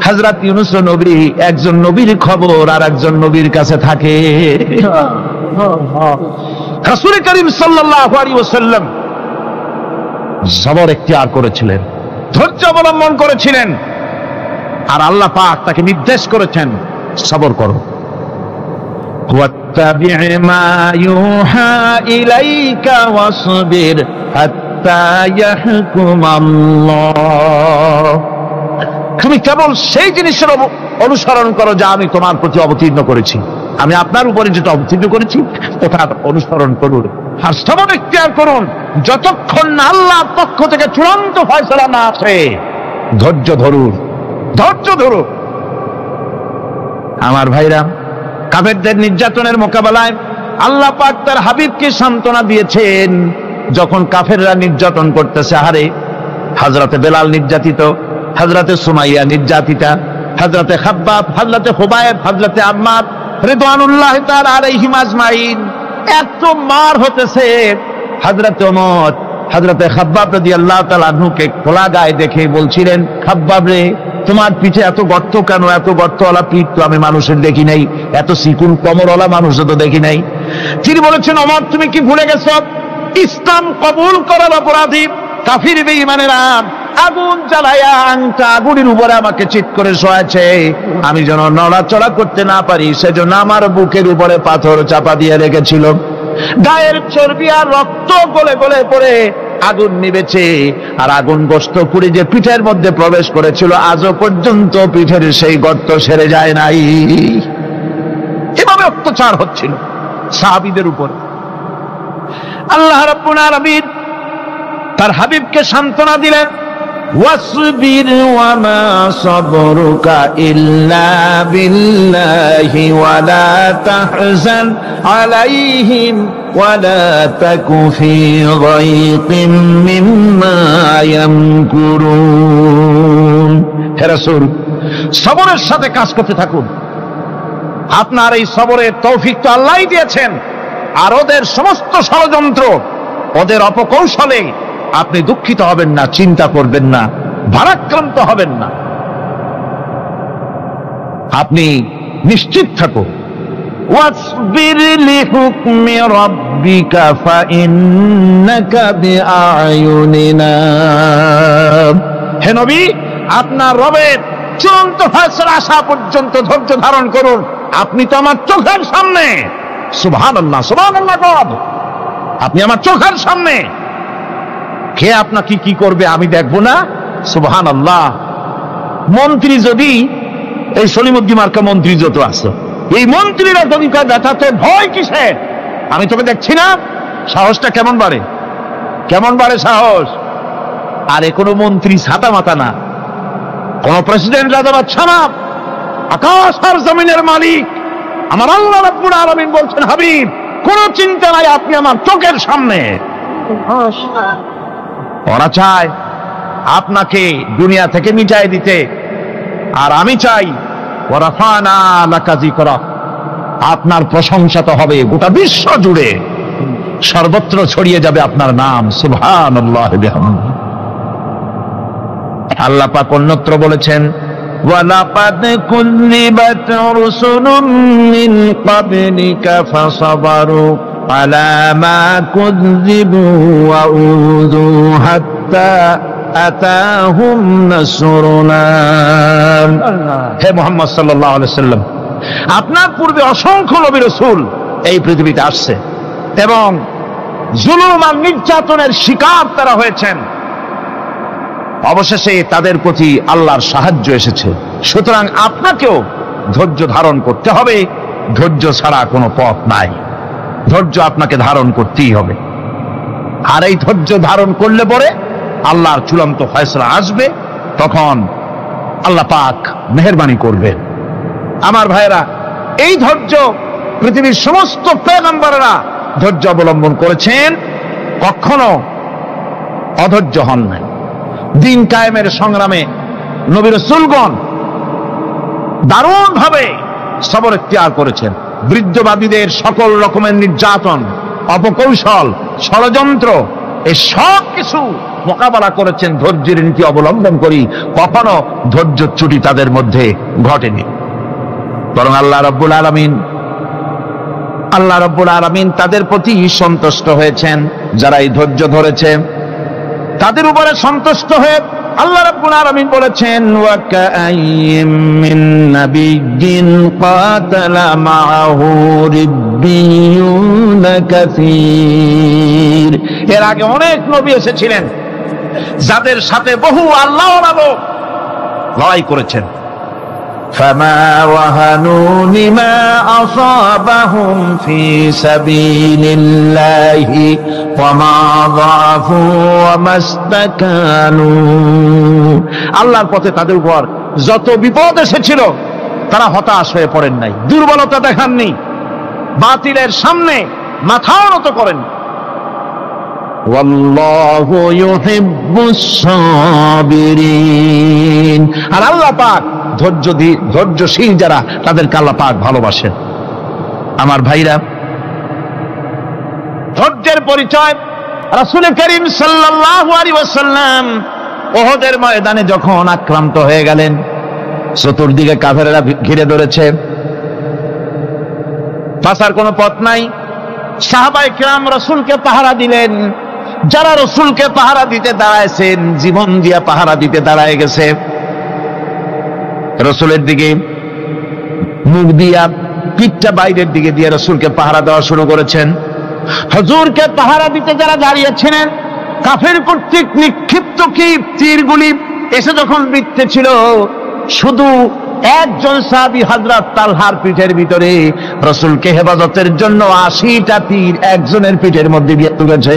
হযরত ইউনূস নবী, একজন নবীর খবর আর একজন নবীর কাছে থাকে। রাসূল করিম সাল্লাল্লাহু আলাইহি ওয়াসাল্লাম সবর ইখতিয়ার করেছিলেন, ধৈর্য অবলম্বন করেছিলেন, আর আল্লাহ পাক তাকে নির্দেশ করেছেন সবর করো। ওয়াত্তাবি' মা ইউহা ইলাইকা ওয়াসবির হাত্তা ইয়াহকুমাল্লাহ। তুমি কেবল সেই জিনিসের অনুসরণ করো যা আমি তোমার প্রতি অবতীর্ণ করেছি। আমি আপনার উপরে যেটা অবতীর্ণ করেছি ওটার অনুসরণ করুন, আর সবর ইখতিয়ার করুন যতক্ষণ না আল্লাহর পক্ষ থেকে চূড়ান্ত ফয়সালা না আসে। ধৈর্য ধরুন, ধৈর্য ধরুন। আমার ভাইরা, কাফেরদের নির্যাতনের মোকাবেলায় আল্লাহ পাক তার হাবিবকে সান্ত্বনা দিয়েছেন। যখন কাফেররা নির্যাতন করতেছে, হারে হযরতে বেলাল নির্যাতিত, হযরতে সুমাইয়া নির্যাতিতা, হযরতে খাব্বাব, হযরতে খুবাইব, হযরতে আম্মার রিদওয়ানুল্লাহি তাআলা আলাইহিম আজমাইন, এত মার হতেছে। হযরতে ওমর হযরতে খাব্বাব রাদিয়াল্লাহু তাআলা আনহুকে খোলা গায়ে দেখে বলছিলেন, খাব্বাব রে, তোমার পিঠে এত গর্ত কেন? এত গর্তওয়ালা পিঠ তো আমি মানুষের দেখি নাই, এত চিকুন কোমরওয়ালা মানুষও তো দেখি নাই। তিনি বলেছেন, ওমর তুমি কি ভুলে গেছো? ইসলাম কবুল করার অপরাধী কাফির বেঈমানেরা আগুন জ্বালায়া আংটা আগুনের উপরে আমাকে চিৎ করে শোয়াছে। আমি যেন নড়াচড়া করতে না পারি সেজন্য আমার বুকের উপরে পাথর চাপা দিয়ে রেখেছিল। গায়ের চর্বি আর রক্ত গলে গলে পড়ে আগুন নিবেছে, আর আগুন গোশত পুড়ে যে পিঠের মধ্যে প্রবেশ করেছিল আজও পর্যন্ত পিঠের সেই গর্ত সেরে যায় নাই। এভাবে অত্যাচার হচ্ছিল সাহাবীদের উপর। আল্লাহ রাব্বুল আলামিন তার হাবিবকে সান্ত্বনা দিলেন, ওয়াসবির ওয়া মা সাবরুকা ইল্লা বিল্লাহি ওয়া লা তাহজান আলাইহিম ওয়া লা তাকু ফি গায়তিন মিম্মা ইয়ামকুরুন। হে রাসূল, সবরের সাথে কাজ করতে থাকুন। আপনার এই সবরের তৌফিক তো আল্লাহই দিয়েছেন, আর ওদের সমস্ত ষড়যন্ত্র, ওদের অপকৌশলে আপনি দুঃখিত হবেন না, চিন্তা করবেন না, ভারাক্রান্ত হবেন না। আপনি নিশ্চিত থাকুন। ওয়াসবির লিহুকমি রাব্বিকা ফাইন্নাকা বিআয়ুনিনা। হে নবী, আপনার রবের চূড়ান্ত ফয়সালা আসা পর্যন্ত ধৈর্য ধারণ করুন। আপনি তো আমার চোখের সামনে। সুবহানাল্লাহ, সুবহানাল্লাহ। আপনি আমার চোখের সামনে। কে আপনাকে কি করবে আমি দেখবো না? সুবহানাল্লাহ। মন্ত্রী যদি, এই সলিমুদ্দিন মার্কা মন্ত্রী যত আছে, এই মন্ত্রীরা যদি ব্যথাতে ভয় কিসের? আমি তোকে দেখছি না? সাহসটা কেমন বাড়ে, কেমন বাড়ে সাহস। আরে কোনো মন্ত্রী ছাতা মাতা না, কোন প্রেসিডেন্ট রাজা বাদশা না, আকাশ আর জমিনের মালিক আমার আল্লাহ রাব্বুল আলামিন বলছেন, হাবিব কোন চিন্তা নাই, আপনি আমার চোখের সামনে। ওরা চায় আপনাকে দুনিয়া থেকে মিটাই দিতে, আর আমি চাই ওয়ারাফানা লাকা যিকরাক, আপনার প্রশংসা তো হবে গোটা বিশ্ব জুড়ে, সর্বত্র ছড়িয়ে যাবে আপনার নাম। সুবহানাল্লাহি বিহামদিহি। আল্লাহ পাক অন্যত্র বলেছেন, ওয়ালাকাদ কুযযিবাত রুসুলুম মিন ক্বাবলিকা ফাসাবারু আলা মা কুযযিবু ওয়া উযু হাত্তা আতাহুম নাসরুনা। হে মুহাম্মদ সাল্লাল্লাহু আলাইহি ওয়াসাল্লাম, আপনার পূর্বে অসংখ্য নবী রাসূল এই পৃথিবীতে আসছে এবং জুলুম আর নির্যাতনের শিকার তারা হয়েছেন। অবশেষে তাদের প্রতি আল্লাহর সাহায্য এসেছে। সুতরাং আপনাকেও ধৈর্য ধারণ করতে হবে। ধৈর্য ছাড়া কোনো পথ নাই। ধৈর্য আপনাকে ধারণ করতেই হবে। আর এই ধৈর্য ধারণ করলে পরে আল্লাহর চূড়ান্ত ফয়সালা আসবে, তখন আল্লাহ পাক মেহেরবানি করবেন। আমার ভাইরা, এই ধৈর্য পৃথিবীর সমস্ত পয়গম্বররা ধৈর্য অবলম্বন করেছেন, কখনো অধৈর্য হন নাই। দিন কায়েমের সংগ্রামে নবী রাসূলগণ দারুণ ভাবে সবর ইখতিয়ার করেছেন। বৃদ্ধবাদীদের সকল রকমের নির্যাতন অপকৌশল, ষড়যন্ত্র, এই সব কিছু মোকাবেলা করেছেন ধৈর্যের নীতি অবলম্বন করি। কখনো ধৈর্যচ্যুতি তাদের মধ্যে ঘটেনি, বরং আল্লাহ রাব্বুল আলামিন তাদের প্রতি সন্তুষ্ট হয়েছেন। যারা এই ধৈর্য ধরেছে তাদের উপরে সন্তুষ্ট হয়ে আল্লাহ রাব্বুল আলামিন বলেছেন, ওয়া কাআইয়্যিম মিন নাবিয়্যিন কাতালা মাআহু রিব্বিয়ুন কাসীর। এর আগে অনেক নবী এসেছিলেন যাদের সাথে বহু আল্লাহর লোক লড়াই করেছেন। فما وهنوا لما أصابهم في سبيل الله وما ضعفوا وما استكانوا। আল্লাহর পথে তাদের উপর যত বিপদ এসেছিল তারা হতাশ হয়ে পড়েন নাই, দুর্বলতা দেখাননি, বাতিলের সামনে মাথা নত করেন। ওয়াল্লাহু ইউহিব্বুস সাবিরিন। আর আল্লাহ পাক ধৈর্যশীল যারা তাদেরকে আল্লাহ পাক ভালোবাসেন। আমার ভাইরা, ধৈর্যের পরিচয় রাসূল করিম সাল্লাল্লাহু আলাইহি ওয়াসাল্লাম উহুদের ময়দানে যখন আক্রান্ত হয়ে গেলেন, চতুর্দিকে কাফেররা ঘিরে ধরেছে, বাঁচার কোনো পথ নাই। সাহাবায়ে কিরাম রাসূলকে পাহারা দিলেন। যারা রাসূলকে পাহারা দিতে দাঁড়ায়ছেন, জীবন দিয়া পাহারা দিতে দাঁড়ায় গেছে, রাসূলের দিকে মুখ দিয়া, পিঠটা বাইরের দিকে দিয়ে রাসূলকে পাহারা দেওয়া শুরু করেছেন। হুজুরকে পাহারা দিতে যারা দাঁড়িয়েছিলেন, কাফের কর্তৃক নিক্ষিপ্ত কি তীরগুলি এসে যখন বিঁধতেছিল, শুধু একজন সাহাবী হযরত তালহার পিঠের ভিতরে রাসূলকে হেফাজতের জন্য 80টা তীর একজনের পিঠের মধ্যে দিয়ে তুলেছে।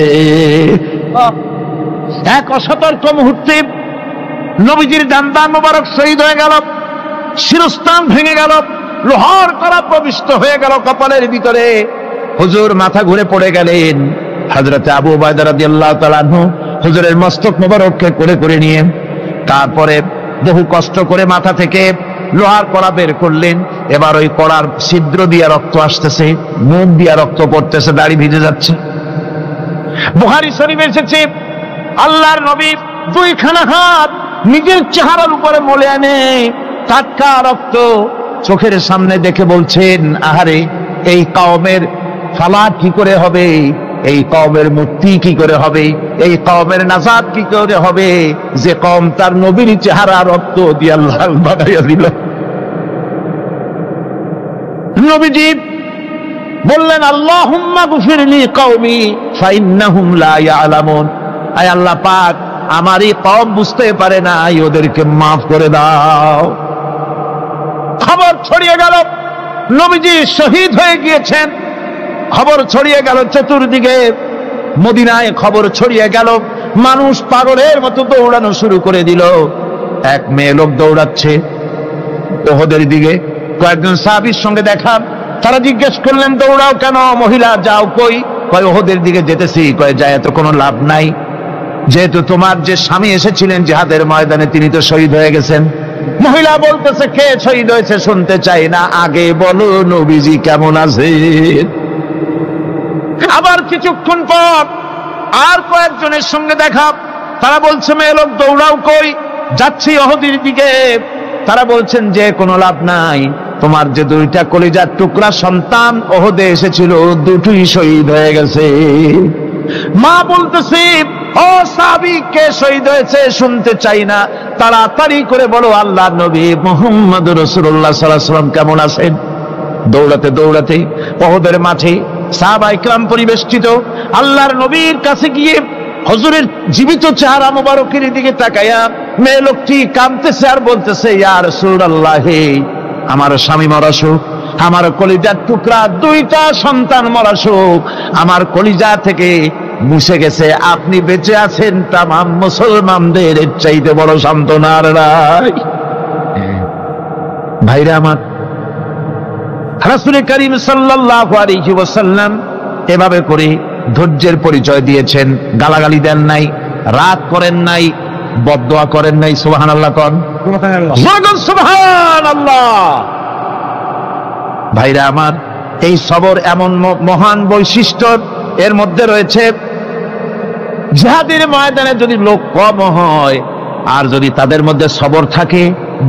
এক অসতর্ক মুহূর্তে নবীজির দান্দা মোবারক শহীদ হয়ে গেল, শিরস্থান ভেঙে গেল, লোহার কড়া প্রবিষ্ট হয়ে গেল কপালের ভিতরে। হুজুর মাথা ঘুরে পড়ে গেলেন। হযরত আবু উবাইদা রাদিয়াল্লাহু তাআলা আনহু হুজুরের মস্তক মোবারককে কোলে করে নিয়ে তারপরে বহু কষ্ট করে মাথা থেকে লোহার কড়া বের করলেন। এবার ওই কড়ার ছিদ্র দিয়ে রক্ত আসতেছে, মুখ দিয়ে রক্ত পড়তেছে, দাড়ি ভিজে যাচ্ছে। বুখারী শরীফে এসেছে, আল্লাহর নবী দুইখানা হাত নিজের চেহারার উপরে মলে আনে টাটকা রক্ত চোখের সামনে দেখে বলছেন, আহারে, এই কওমের ফালাত কি করে হবে, এই কওমের মুক্তি কি করে হবে, এই কওমের নাজাত কি করে হবে, যে কওম তার নবীর চেহারা রক্ত দিয়ে লাল বানাইয়া দিল। নবীজি বললেন, আল্লাহুম্মা গফিরলি কওমি ফাইন্নাহুম লা ইয়ালামুন। আয় আল্লাহ পাক, আমার এই কওম বুঝতে পারে না, ওদেরকে মাফ করে দাও। খবর ছড়িয়ে গেল নবীজি শহীদ হয়ে গিয়েছেন। খবর ছড়িয়ে গেল চতুর্দিকে, মদিনায় খবর ছড়িয়ে গেল। মানুষ পাগলের মতো দৌড়ানো শুরু করে দিল। এক মেয়ে লোক দৌড়াচ্ছে উহুদের দিকে। কয়েকজন সাহাবীর সঙ্গে দেখা, তারা জিজ্ঞেস করলেন, দৌড়াও কেন? মহিলা, যাও কই? কয়, উহুদের দিকে যেতেছি। কয়, যায় তো কোনো লাভ নাই, যেহেতু তোমার যে স্বামী এসেছিলেন জিহাদের ময়দানে তিনি তো শহীদ হয়ে গেছেন। মহিলা বলতেছে, কে শহীদ হয়েছে শুনতে চাই না, আগে বলো নবীজি কেমন আছেন। আবার কিছুক্ষণ পর আর কয়েকজনের সঙ্গে দেখা, তারা বলছে, মেয়ে লোক দৌড়াও কই? যাচ্ছি উহুদের দিকে। তারা বলছেন যে কোনো লাভ নাই, তোমার যে দুইটা কলিজার টুকরা সন্তান উহুদে এসেছিল দুটোই শহীদ হয়ে গেছে। মা বলতেছে, ও সাহাবী, কে শহীদ হয়েছে শুনতে চাই না, তাড়াতাড়ি করে বলো আল্লাহর নবী মুহাম্মদুর রাসূলুল্লাহ সাল্লাল্লাহু আলাইহি ওয়াসাল্লাম কেমন আছেন। দৌড়াতে দৌড়াতে উহুদের মাঠে সাহাবায়ে কিরাম পরিবেষ্টিত। আল্লাহর নবীর কাছে গিয়ে হুজুরের জীবিত চেহারা মোবারকের দিকে তাকায়া মেয়ে লোকটি কাঁদতেছে আর বলতেছে, ইয়া রাসূলুল্লাহ, আমার স্বামী মরা শোক, আমার কলিজার টুকরা দুইটা সন্তান মরা শোক আমার কলিজা থেকে মুছে গেছে, আপনি বেঁচে আছেন, তামাম মুসলমানদের চাইতে বড় সান্ত্বনার রায়। ভাইরা আমার, রাসূল করিম সাল্লাল্লাহু আলাইহি ওয়াসাল্লাম এভাবে করে ধৈর্যের পরিচয় দিয়েছেন। গালাগালি দেন নাই, রাগ করেন নাই, বদদোয়া করেন নাই। সুবহানাল্লাহ কোন, সুবহানাল্লাহ। ভাইরা আমার, এই সবর এমন মহান বৈশিষ্ট্য এর মধ্যে রয়েছে জিহাদের ময়দানে যদি লোক কম হয় আর যদি তাদের মধ্যে সবর থাকে,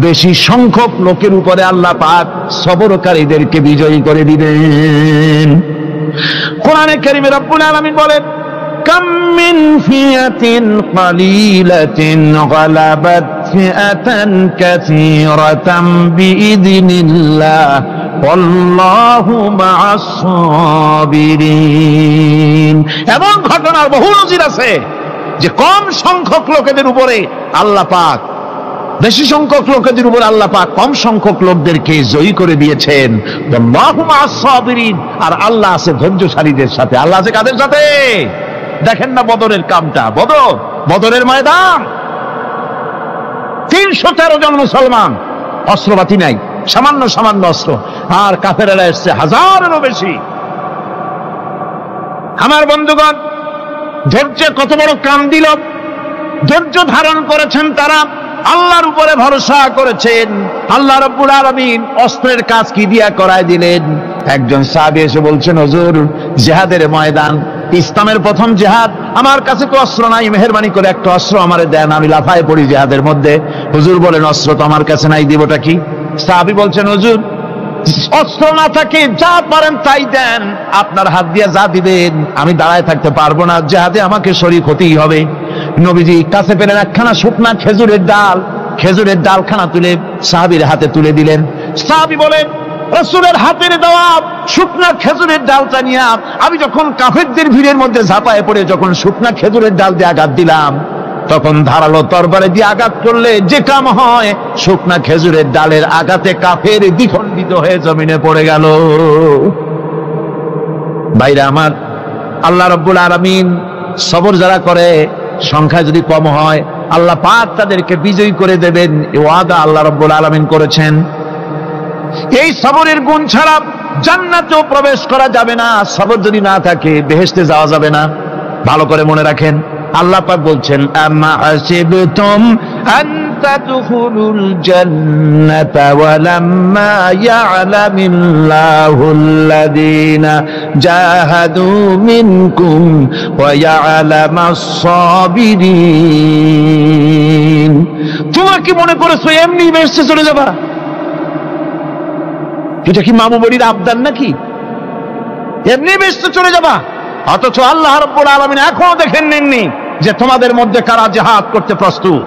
বেশি সংখ্যক লোকের উপরে আল্লাহ পাক সবরকারীদেরকে বিজয়ী করে দিবেন। কোরআনে কারীমে রব্বুল আলামিন বলেন, কাম মিন ফিয়াতিন কালিলাতিন গালাবাত ফিআতান কাসীরাতাম বিইذনিল্লাহ ওয়াল্লাহু মা'আস সাবিরিন। এমন ঘটনার বহু নজির আছে যে কম সংখ্যক লোকেদের উপরে আল্লাহ পাক, বেশি সংখ্যক লোকেদের উপর আল্লাহ পাক কম সংখ্যক লোকদেরকে জয়ী করে দিয়েছেন। আল্লাহু মা'আস সাবিরিন, আর আল্লাহ আছে ধৈর্যশালীদের সাথে। আল্লাহ আছে কাদের সাথে? দেখেন না বদরের কামটা, বদরের ময়দান, 313 জন মুসলমান, অস্ত্রপাতি নাই, সামান্য সামান্য অস্ত্র, আর কাফেরেরা এসছে হাজারেরও বেশি। আমার বন্ধুগণ, ধৈর্য কত বড় কাম দিল! ধৈর্য ধারণ করেছেন তারা, আল্লাহর উপরে ভরসা করেছেন। আল্লাহ রাব্বুল আলামিন অস্ত্রের কাজ কি দিয়া করায় দিলেন। একজন সাহাবী এসে বলছেন, হুজুর, জিহাদের ময়দান, ইসলামের প্রথম জিহাদ, আমার কাছে তো অস্ত্র নাই, মেহেরবানি করে একটা অস্ত্র আমারে দেন, আমি লাফায় পড়ি জিহাদের মধ্যে। হুজুর বলেন, অস্ত্র তো আমার কাছে নাই, দিবটা কি? সাহাবী বলছেন, হুজুর, অস্ত্র না থাকে যা পারেন তাই দেন, আপনার হাত দিয়ে যা দিবেন আমি দাঁড়ায় থাকতে পারবো না, জিহাদে আমাকে শরীক হতেই হবে। নবীজি কাছে পেলেন একখানা শুকনা খেজুরের ডালখানা তুলে সাহাবীর হাতে তুলে দিলেন। সাহাবী বলেন, রাসূলের হাতের দেওয়া শুকনা খেজুরের ডালটা নিয়ে আমি যখন কাফেরদের ভিড়ের মধ্যে ঝাঁপায় পড়ে যখন শুকনা খেজুরের ডাল দিয়ে আঘাত দিলাম, তখন ধারালো তরবারে দিয়ে আঘাত করলে যে কাম হয়, শুকনা খেজুরের ডালের আঘাতে কাফের দ্বিখণ্ডিত হয়ে জমিনে পড়ে গেল। ভাইরা আমার, আল্লাহ রাব্বুল আলামিন সবর যারা করে, সংখ্যা যদি কম হয়, আল্লাহ পাক তাদেরকে বিজয়ী করে দেবেন, এই ওয়াদা আল্লাহ রাব্বুল আলামিন করেছেন। এই সবরের গুণ ছাড়া জান্নাতেও প্রবেশ করা যাবে না। সবর যদি না থাকে বেহেশতে যাওয়া যাবে না। ভালো করে মনে রাখেন, আল্লাহ পাক বলছেন, আম্মা হাসিবতুম আন তাদখুলুল জান্নাতা ওয়া লাম্মা ইয়া'লামিল্লাহুল্লাযীনা জাহাদু মিনকুম ওয়া ইয়া'লামাস সাবিরিন। তোমরা কি মনে করেছো এমনি বেহেশতে চলে যাবা? এটা কি মামু বাড়ির আবদার নাকি? এমনি বেহেশতে চলে যাবা? অথচ আল্লাহ রাব্বুল আলামিন এখনো দেখেন নেননি যে তোমাদের মধ্যে কারা জিহাদ করতে প্রস্তুত,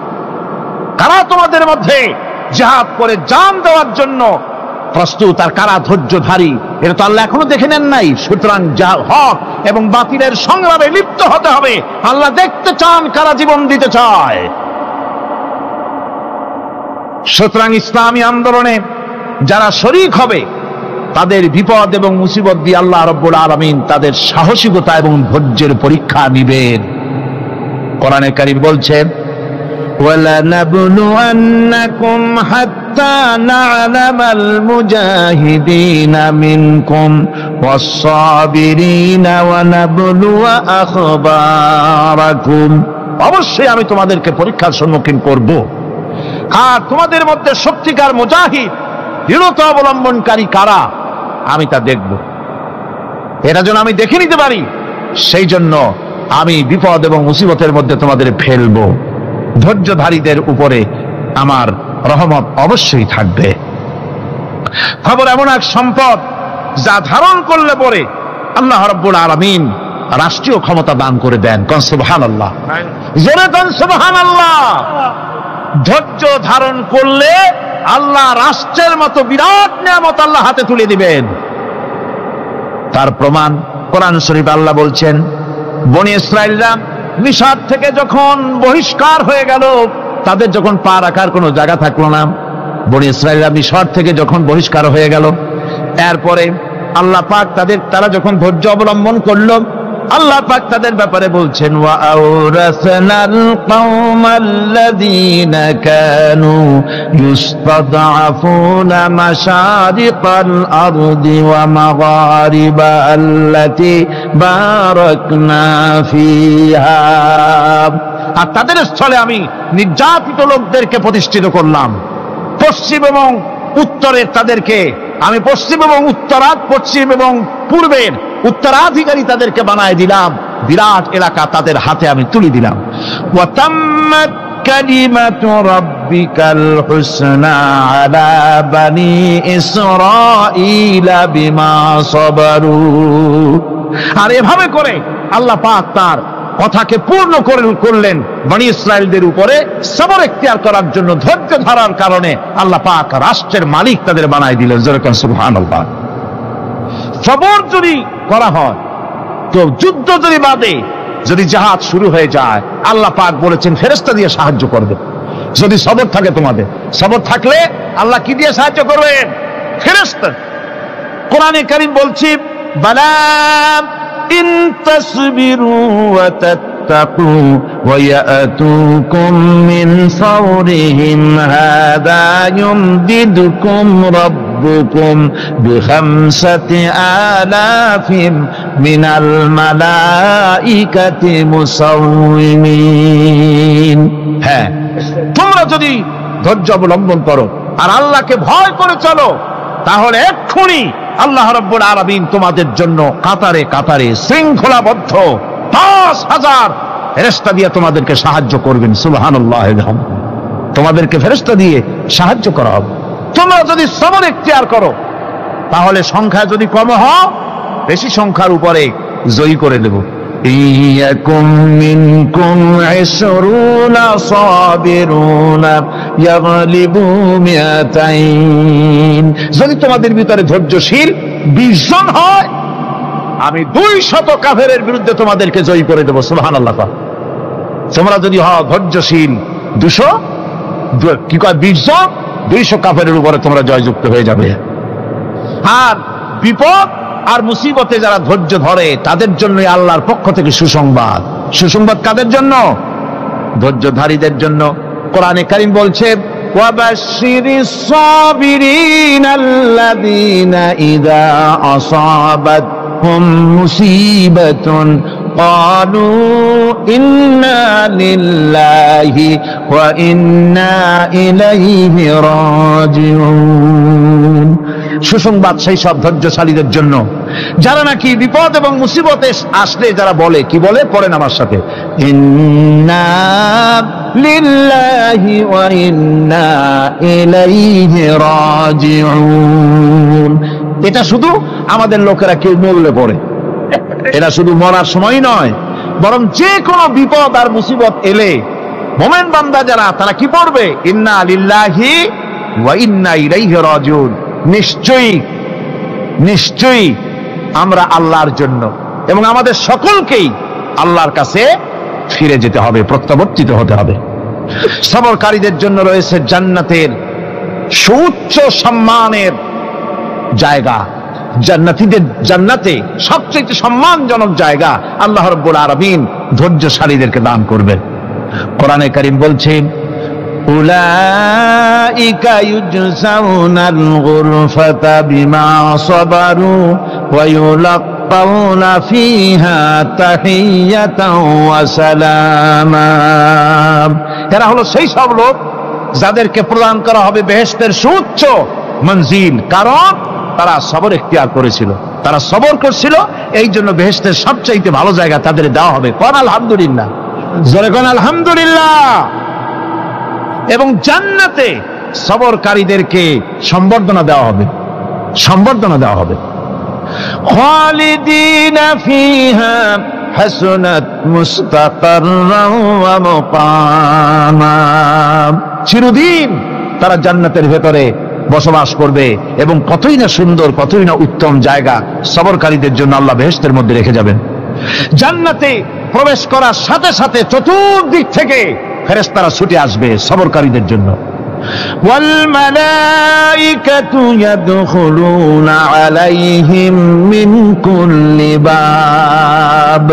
কারা তোমাদের মধ্যে জিহাদ করে জান দেওয়ার জন্য প্রস্তুত, আর কারা ধৈর্যধারী, এটা তো আল্লাহ এখনো দেখে নেন নাই। সুতরাং হক এবং বাতিলের সংগ্রামে লিপ্ত হতে হবে। আল্লাহ দেখতে চান কারা জীবন দিতে চায়। সুতরাং ইসলামী আন্দোলনে যারা শরীক হবে, তাদের বিপদ এবং মুসিবত দিয়ে আল্লাহ রাব্বুল আলামিন তাদের সাহসিকতা এবং ধৈর্যের পরীক্ষা নিবেন। কোরআনে কারীম বলছে, ওয়ালানাবলুয়ান্নাকুম হাত্তা না'লামাল মুজাহিদিনা মিনকুম ওয়াস-সাবিরিনা ওয়া নাবলুয়া আখবারাকুম। অবশ্যই আমি তোমাদেরকে পরীক্ষার সম্মুখীন করব, আর তোমাদের মধ্যে সত্যিকার মুজাহিদ, দৃঢ়তা অবলম্বনকারী কারা, আমি তা দেখব। এটা যেন আমি দেখে নিতে পারি, সেই জন্য আমি বিপদ এবং মুসিবতের মধ্যে তোমাদের ফেলবো। ধৈর্যধারীদের উপরে আমার রহমত অবশ্যই থাকবে। খবর এমন এক সম্পদ যা ধারণ করলে পরে আল্লাহ রাব্বুল আলামিন রাষ্ট্রীয় ক্ষমতা দান করে দেন। কোন সুবহানাল্লাহ, জোরে কোন সুবহানাল্লাহ। ধৈর্য ধারণ করলে আল্লাহ রাষ্ট্রের মতো বিরাট নিয়ামত আল্লাহ হাতে তুলে দিবেন। তার প্রমাণ কোরআন শরীফে আল্লাহ বলছেন, বনি ইসরাইলরা মিশর থেকে যখন বহিষ্কার হয়ে গেল, তাদের যখন পা রাখার কোনো জায়গা থাকলো না, বনি ইসরাইলরা মিশর থেকে যখন বহিষ্কার হয়ে গেল, এরপরে আল্লাহ পাক তারা যখন ধৈর্য অবলম্বন করলো, আল্লাহ পাক তাদের ব্যাপারে বলছেন, ওয়া আওরাসনাল কওমাল্লাযীনা কানু ইউসতাদআফুনা মাশারিকাল আরদি ওয়া মাগারিবা আল্লাতী বারাকনা ফিহা। আর তাদের স্থলে আমি নির্যাতিত লোকদেরকে প্রতিষ্ঠিত করলাম, পশ্চিম এবং উত্তরের তাদেরকে আমি পশ্চিম এবং পশ্চিম এবং পূর্বের উত্তরাধিকারী তাদেরকে বানায় দিলাম, বিরাট এলাকা তাদের হাতে আমি তুলে দিলাম। ওয়াতাম্মাত কালিমাতু রাব্বিকাল হুসনা আলা বানি ইসরাঈলা বিমা সাবারু। আর এভাবে করে আল্লাহ পাক তার কথাকে পূর্ণ করলেন বনি ইসরাইলদের উপরে সবর এখতিয়ার করার জন্য, ধৈর্য ধরার কারণে আল্লাহ পাক রাষ্ট্রের মালিক তাদের বানাই দিলেন। যেরকম সুবহানাল্লাহ। সবর যদি করা হয় তো যুদ্ধ যদি বাদে, যদি জাহাজ শুরু হয়ে যায়, আল্লাহ পাক বলেছেন ফেরেশতা দিয়ে সাহায্য করবে। যদি সবর থাকে তোমাদের, সবর থাকলে আল্লাহ কি দিয়ে সাহায্য করবেন? ফেরেশতা। কোরআনে কারীম বলছি বালা ইন তাসবিরু ওয়া তাত্তাকু ওয়া ইয়াতুকুম মিন ফাওরিহিম হাদা ইউমদিদুকুম রাব্বুকুম বিখামসাতি আলাফিন মিনাল মালাইকাতি মুসাউমিন। হ্যাঁ, তোমরা যদি ধৈর্য অবলম্বন করো আর আল্লাহকে ভয় করে চলো, তাহলে এক্ষুনি আল্লাহ রাব্বুল আলামিন তোমাদের জন্য কাতারে কাতারে শৃঙ্খলাবদ্ধ ৫,০০০ ফেরেশতা দিয়ে তোমাদেরকে সাহায্য করবেন। সুবহানাল্লাহ। তোমাদেরকে ফেরেশতা দিয়ে সাহায্য করা হবে। তোমরা যদি সবর এখতিয়ার করো, তাহলে সংখ্যা যদি কম হয়, বেশি সংখ্যার উপরে জয়ী করে দেব। ইয়াকুম মিনকুম ২০ সাবিরুনা ইয়াগলিবু মিআতাইন। যদি তোমাদের ভিতরে ধৈর্যশীল ২০ জন হয়, আমি ২০০ কাফেরের বিরুদ্ধে তোমাদেরকে জয়ী করে দেব। সুবহানাল্লাহ। তোমরা যদি হও ধৈর্যশীল ২০০ কি কয় ২০ জন, ২০০ কাফেরের উপরে তোমরা জয়যুক্ত হয়ে যাবে। আর বিপদ আর মুসিবতে যারা ধৈর্য ধরে তাদের জন্য আল্লাহর পক্ষ থেকে সুসংবাদ। সুসংবাদ কাদের জন্য? ধৈর্যধারীদের জন্য। কোরআনে কারীম বলছে ওয়াবাশশিরিস সাবিরিনাল্লাযীনা ইযা আসাবাতহুম মুসিবাতুন ক্বালু ইন্না লিল্লাহি ওয়া ইন্না ইলাইহি রাজিউন। সুসংবাদ সেই সব ধৈর্যশালীদের জন্য যারা নাকি বিপদ এবং মুসিবতে আসলে যারা বলে, কি বলে? পড়েন আমার সাথে, ইন্না লিল্লাহি ওয়া ইন্না ইলাইহি রাজিউন। এটা শুধু আমাদের লোকেরা কেউ মরলে পড়ে, এটা শুধু মরার সময় নয়, বরং যে কোনো বিপদ আর মুসিবত এলে মুমিন বান্দা যারা, তারা কি পড়বে? ইন্না লিল্লাহি ওয়া ইন্না ইলাইহি রাজিউন। নিশ্চয়ই নিশ্চয়ই আমরা আল্লাহর জন্য এবং আমাদের সকলকেই আল্লাহর কাছে ফিরে যেতে হবে, প্রত্যাবর্তিত হতে হবে। সবরকারীদের জন্য রয়েছে জান্নাতের সুউচ্চ সম্মানের জায়গা। জান্নাতে সবচেয়ে সম্মানজনক জায়গা আল্লাহ রাব্বুল আলামিন ধৈর্যশালীদেরকে দান করবেন। কোরআনে কারীম বলছে উলাইকা ইউজসাউনাল গুরফাতা বিমা সাবারু ওয়া ইউলাক্কাউনা ফিহা তাহিয়াতাও ওয়া সালামা। এরা হলো সেই সব লোক যাদেরকে প্রদান করা হবে বেহেশতের সুউচ্চ মঞ্জিল, কারণ তারা সবর এখতিয়ার করেছিল, তারা সবর করছিল, এই জন্য বেহেশতের সবচাইতে ভালো জায়গা তাদের দেওয়া হবে। কোন আলহামদুলিল্লাহ, জোরে কোন আলহামদুলিল্লাহ। এবং জান্নাতে সবরকারীদেরকে সম্বর্ধনা দেওয়া হবে, সম্বর্ধনা দেওয়া হবে। খালিদিনা ফিহা হাসনাত মুস্তাকাররান ওয়া মুকামা। চিরদিন তারা জান্নাতের ভেতরে বসবাস করবে এবং কতই না সুন্দর, কতই না উত্তম জায়গা সবরকারীদের জন্য আল্লাহ বেহেশতের মধ্যে রেখে যাবেন। জান্নাতে প্রবেশ করার সাথে সাথে চতুর্দিক থেকে ফেরেশতারা ছুটে আসবে সবরকারীদের জন্য। ওয়াল মালাইকাতু ইয়াদখুলুনা আলাইহিম মিন কুল্লি বাব।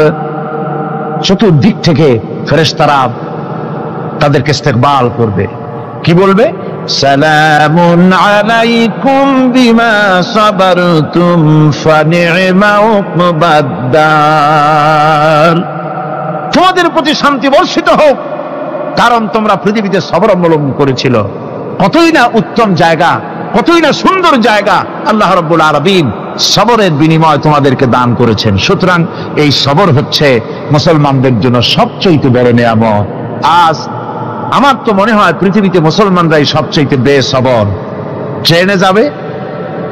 চতুর্দিক থেকে ফেরেশতারা তাদেরকে ইস্তেকবাল করবে, কি বলবে? সালামুন আলাইকুম বিমা সাবারতুম ফানি'মা উকবাদ-দার। তোমাদের প্রতি শান্তি বর্ষিত হোক, কারণ তোমরা পৃথিবীতে সবর অবলম্বন করেছিল। কতই না উত্তম জায়গা কতই না সুন্দর জায়গা আল্লাহ রাব্বুল আলামিন সবরের বিনিময় তোমাদেরকে দান করেছেন। সুতরাং এই সবর হচ্ছে মুসলমানদের জন্য সবচেয়ে বড় নিয়ামত। আজ আমার তো মনে হয় পৃথিবীতে মুসলমানরাই সবচেয়ে বেসবর। ট্রেনে যাবে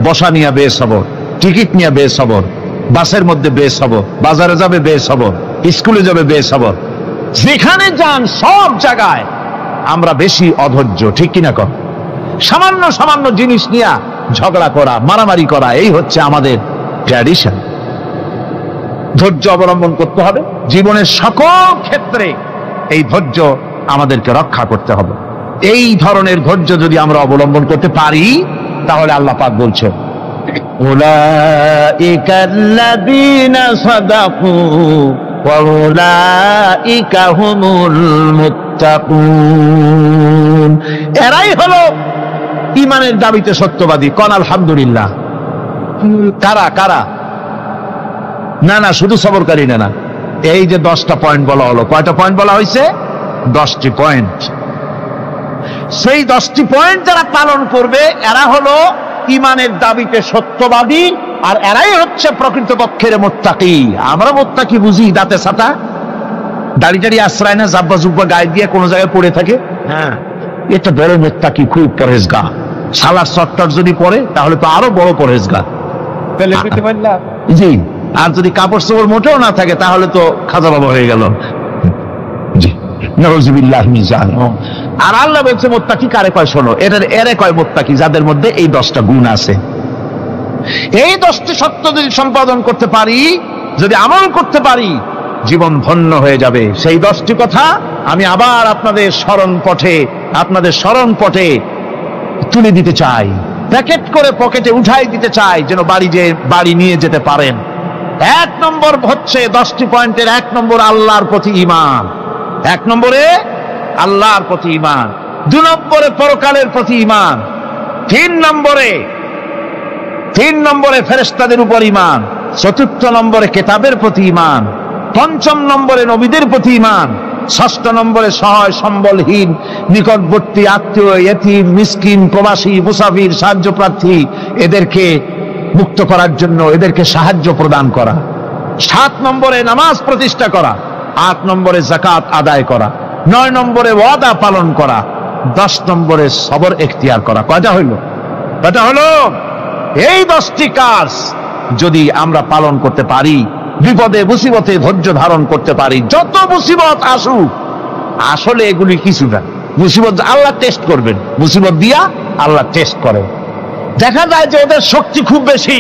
বসা নিয়ে বেসবর, টিকিট নিয়ে বেসবর, বাসের মধ্যে বেসবর, বাজারে যাবে বেসবর, স্কুলে যাবে বেসবর, যেখানে যান সব জায়গায় আমরা বেশি অধৈর্য, ঠিক কিনা কর? সামান্য সামান্য জিনিস নিয়ে ঝগড়া করা, মারামারি করা, এই হচ্ছে আমাদের ট্র্যাডিশন। ধৈর্য অবলম্বন করতে হবে জীবনের সকল ক্ষেত্রে। এই ধৈর্য আমাদেরকে রক্ষা করতে হবে। এই ধরনের ধৈর্য যদি আমরা অবলম্বন করতে পারি তাহলে আল্লাহ পাক বলছেন উলাইকা আল্লাযীনা সাদাকু ওয়া উলাইকা হুমুল মুত্তাকুন। এরাই হলো ঈমানের দাবিতে সত্যবাদী। কোন আলহামদুলিল্লাহ। কারা কারা? না না, শুধু সবরকারী না, এই যে 10টা পয়েন্ট বলা হলো। কয়টা পয়েন্ট বলা হয়েছে? 10টি পয়েন্ট। সেই 10টি পয়েন্ট যারা পালন করবে এরা হলো ঈমানের দাবিতে সত্যবাদী, আর এরাই হচ্ছে প্রকৃতপক্ষের মুত্তাকি। আমরা মুত্তাকি বুঝি দাঁতে ছাতা, দাড়ি টাড়ি আশ্রয় না, জাব্বা জুব্বা গায়ে দিয়ে কোনো জায়গায় পড়ে থাকে। হ্যাঁ, এটা বড় মুত্তাকি, খুব পরহেজগার। সালার চট্টর যদি পড়ে তাহলে তো আরো বড় পরহেজগার। জি, আর যদি কাপড় চোপড় মোটেও না থাকে তাহলে তো খাজা বাবা হয়ে গেল। আর আল্লাহ বলছে মুত্তাকি কারে কয়? শোনো, এরে কয় মুত্তাকি যাদের মধ্যে এই 10টা গুণ আছে। এই 10টি সত্য যদি সম্পাদন করতে পারি, যদি আমল করতে পারি, জীবন ধন্য হয়ে যাবে। সেই 10টি কথা আমি আবার আপনাদের স্মরণ পটে তুলে দিতে চাই, প্যাকেট করে পকেটে উঠাই দিতে চাই, যেন বাড়ি নিয়ে যেতে পারেন। 1 নম্বর হচ্ছে 10টি পয়েন্টের 1 নম্বর আল্লাহর প্রতি ঈমান। 1 নম্বরে আল্লাহর প্রতি ঈমান, 2 নম্বরে পরকালের প্রতি ঈমান, 3 নম্বরে ফেরেশতাদের উপর ঈমান, 4র্থ নম্বরে কিতাবের প্রতি ঈমান, 5ম নম্বরে নবীদের প্রতি ঈমান, 6ষ্ঠ নম্বরে সহায় সম্বলহীন নিকটবর্তী আত্মীয়, ইতিম, মিসকিন, প্রবাসী, মুসাফির, সাহায্য প্রার্থী, এদেরকে মুক্ত করার জন্য এদেরকে সাহায্য প্রদান করা, 7 নম্বরে নামাজ প্রতিষ্ঠা করা, 8 নম্বরে যাকাত আদায় করা, 9 নম্বরে ওয়াদা পালন করা, 10 নম্বরে সবর এখতিয়ার করা। কয়টা হইল? এই 10টি কাজ যদি আমরা পালন করতে পারি, বিপদে মুসিবতে ধৈর্য ধারণ করতে পারি, যত মুসিবত আসুক, আসলে এগুলি কিছু না। মুসিবত আল্লাহ টেস্ট করবেন, মুসিবত দিয়া আল্লাহ টেস্ট করেন। দেখা যায় যে ওদের শক্তি খুব বেশি,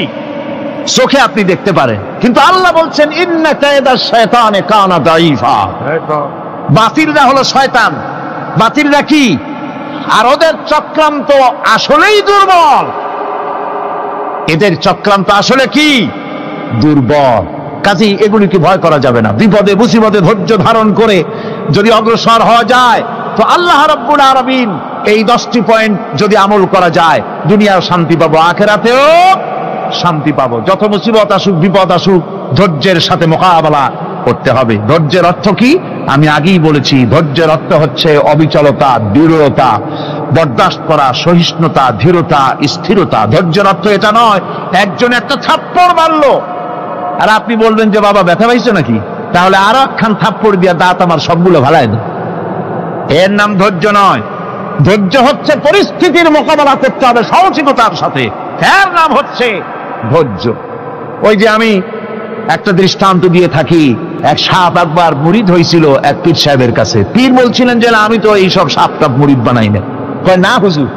চোখে আপনি দেখতে পারেন, কিন্তু আল্লাহ বলছেন ইন্না কায়দা শায়তানে কানা দাঈফা। বাতিলরা হলো শয়তান। বাতিলরা কি? আর ওদের চক্রান্ত আসলেই দুর্বল। এদের চক্রান্ত আসলে কি? দুর্বল। কাজেই এগুলিকে ভয় করা যাবে না। বিপদে মুসিবতে ধৈর্য ধারণ করে যদি অগ্রসর হওয়া যায়, তো আল্লাহ রাব্বুল আলামিন এই 10টি পয়েন্ট যদি আমল করা যায়, দুনিয়াও শান্তি পাবো, আখিরাতেও শান্তি পাবো। যত মুসিবত আসুক, বিপদ আসুক, ধৈর্যের সাথে মোকাবেলা করতে হবে। ধৈর্যের অর্থ কি? আমি আগেই বলেছি, ধৈর্যের অর্থ হচ্ছে অবিচলতা, দৃঢ়তা, বরদাস্ত করা, সহিষ্ণুতা, ধীরতা, স্থিরতা। ধৈর্যের অর্থ এটা নয় একজন একটা থাপ্পড় মারলো আর আপনি বলবেন যে বাবা ব্যথা পাইছো নাকি, তাহলে আরো একখান থাপ্পড় দিয়া দাঁত আমার সবগুলো ভালাই না। এর নাম ধৈর্য নয়। ধৈর্য হচ্ছে পরিস্থিতির মোকাবেলা করতে হবে সাহসিকতার সাথে, এর নাম হচ্ছে ধৈর্য। ওই যে আমি একটা দৃষ্টান্ত দিয়ে থাকি, এক সাপ একবার মুরিদ হয়েছিল এক পীর সাহেবের কাছে। পীর বলছিলেন যে আমি তো এইসব সাপ টাপ মুরিদ বানাই না। কয় না হুজুর,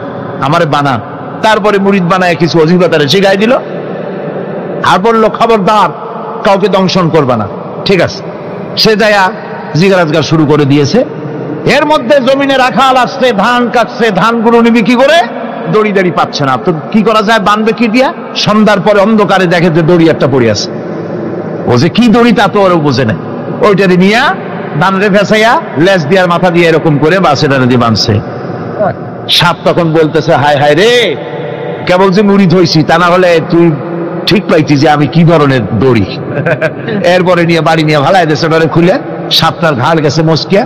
আমারে বানান। তারপরে মুরিদ বানায় কিছু অজিফাতারে শিখাই দিল, আর বললো খবরদার কাউকে দংশন করবা না। ঠিক আছে, সে যায়া জিজ্ঞাসা শুরু করে দিয়েছে। এর মধ্যে জমিনে রাখাল আসছে, ধান কাটছে, ধানগুলো নিবি কি করে? দড়ি দাড়ি পাচ্ছে না, তো কি করা যায়, বানবে কি দিয়া? সন্ধ্যার পরে অন্ধকারে দেখে যে দড়ি একটা পড়ে আছে। ও যে কি দড়ি তা তো ওরা বোঝে না, ওইটারে নিয়ে ধানরে ফেসাইয়া লেজ দিয়ার মাথা দিয়ে এরকম করে বাসেটারে দিয়ে বানছে। সাপ তখন বলতেছে, হায় হায় রে, কেবল যে মুরিদ হইছি, তা না হলে তুই ঠিক পাইতি যে আমি কি ধরনের দড়ি। এরপরে নিয়ে বাড়ি নিয়ে ভালাই দেশে খুলে সাতটার ঘাড় গেছে মস্কিয়া,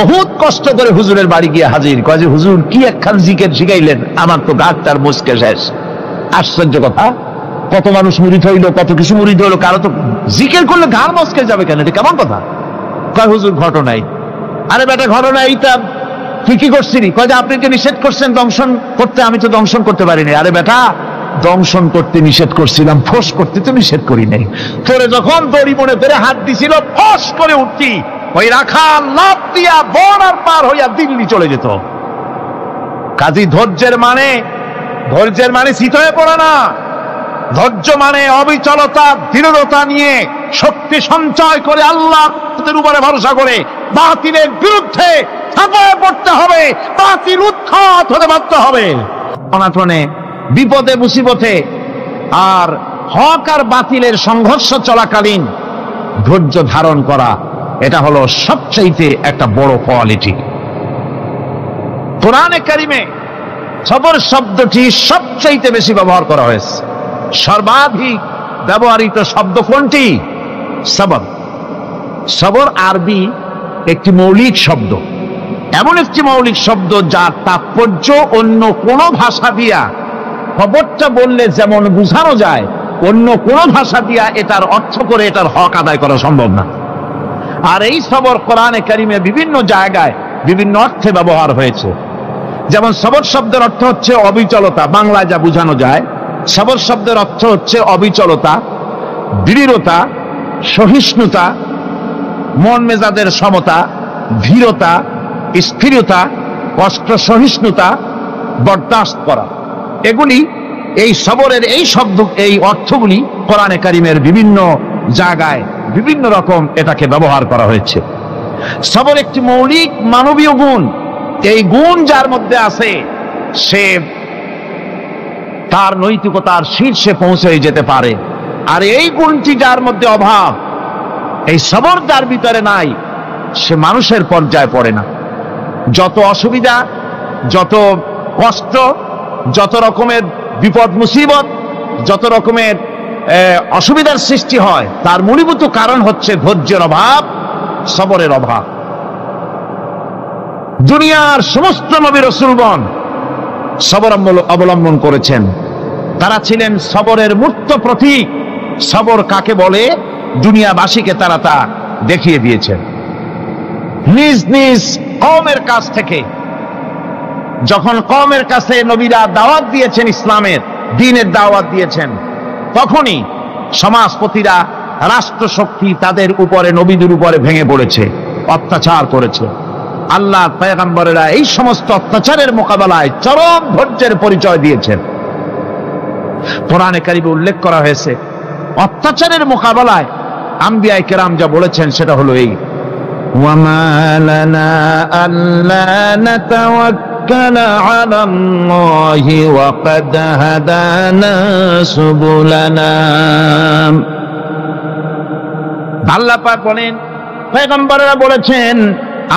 বহুত কষ্ট করে হুজুরের বাড়ি গিয়ে হাজির, কয় যে হুজুর কি একখান জিকির শিখাইলেন, আমার তো ঘাটটার মস্কে শেষ। আশ্চর্য কথা, কত মানুষ মুরিদ হইলো, কত কিছু মুরিদ হইলো, কারো তো জিকির করলে ঘাড় মস্কে যাবে কেন, এটা কেমন কথা? কয় হুজুর ঘটনাই। আরে বেটা ঘটনা এইটা তুই কি করছিলি? কয় যে আপনি যে নিষেধ করছেন দংশন করতে, আমি তো দংশন করতে পারিনি। আরে বেটা দংশন করতে নিষেধ করছিলাম, ফোঁস করতে তো নিষেধ করি নাই। তোরে যখন দড়ি মনে করে হাত দিছিল, ফোঁস করে উঠতি, ওই রাখা লাভ দিয়া বন আর পার হইয়া দিল্লি চলে যেত। কাজী ধৈর্যের মানে চিত হয়ে পড়ে না। ধৈর্য মানে অবিচলতা, দৃঢ়তা নিয়ে শক্তি সঞ্চয় করে আল্লাহর উপরে ভরসা করে বাতিলের বিরুদ্ধে ঝাঁপিয়ে পড়তে হবে, বাতিল উৎখাত হতে বাধ্য হবে। অনাটনে, বিপদে, মুসিবতে আর হক আর বাতিলের সংঘর্ষ চলাকালীন ধৈর্য ধারণ করা, এটা হলো সবচাইতে একটা বড় কোয়ালিটি। কোরআনে কারিমে সবর শব্দটি সবচাইতে বেশি ব্যবহার করা হয়েছে। সর্বাধিক ব্যবহৃত শব্দ কোনটি? সবর। সবর আরবি একটি মৌলিক শব্দ, এমন একটি মৌলিক শব্দ যার তাৎপর্য অন্য কোন ভাষা দিয়া খবরটা বললে যেমন বোঝানো যায়, অন্য কোন ভাষা দিয়া এটার অর্থ করে এটার হক আদায় করা সম্ভব না। আর এই সবর কোরআনে কারিমে বিভিন্ন জায়গায় বিভিন্ন অর্থে ব্যবহার হয়েছে। যেমন সবর শব্দের অর্থ হচ্ছে অবিচলতা, বাংলায় যা বোঝানো যায়। সবর শব্দের অর্থ হচ্ছে অবিচলতা, দৃঢ়তা, সহিষ্ণুতা, মন মেজাজের সমতা, ধীরতা, স্থিরতা, কষ্ট সহিষ্ণুতা, বরদাস্ত করা। এগুলি এই সবরের এই শব্দ, এই অর্থগুলি কোরআনে কারিমের বিভিন্ন জায়গায় বিভিন্ন রকম এটাকে ব্যবহার করা হয়েছে। সবর একটি মৌলিক মানবীয় গুণ। এই গুণ যার মধ্যে আছে, সে তার নৈতিকতার শীর্ষে পৌঁছে যেতে পারে। আর এই গুণটি যার মধ্যে অভাব, এই সবর যার ভিতরে নাই, সে মানুষের পর্যায়ে পড়ে না। যত অসুবিধা, যত কষ্ট, যত রকমের বিপদ মুসিবত, যত রকমের অসুবিধার সৃষ্টি হয়, তার মূলীভূত কারণ হচ্ছে ধৈর্যের অভাব, সবরের অভাব। দুনিয়ার সমস্ত নবী রাসূলগণ সবর অবলম্বন করেছেন। তারা ছিলেন সবরের মূর্ত প্রতীক। সবর কাকে বলে দুনিয়াবাসীকে তারা তা দেখিয়ে দিয়েছেন। নিজ নিজ কওমের কাছ থেকে যখন কওমের কাছে নবীরা দাওয়াত দিয়েছেন, ইসলামের দ্বীনের দাওয়াত দিয়েছেন, তখনই সমাজপতিরা, রাষ্ট্রশক্তি তাদের উপরে, নবীদের উপরে ভেঙে পড়েছে, অত্যাচার করেছে। আল্লাহর পয়গম্বরেরা এই সমস্ত অত্যাচারের মোকাবেলায় চরম ধৈর্যের পরিচয় দিয়েছেন। কোরআনে কারিমে উল্লেখ করা হয়েছে অত্যাচারের মোকাবেলায় আম্বিয়ায়ে কেরাম যা বলেছেন সেটা হলো এই: ওয়ামা লানা আল্লা নাতাওয়াক্কালা আলাল্লাহি ওয়া ক্বাদ হাদানা সুবুলানা। আল্লাহ পাক বলেন, পয়গম্বরেরা বলেছেন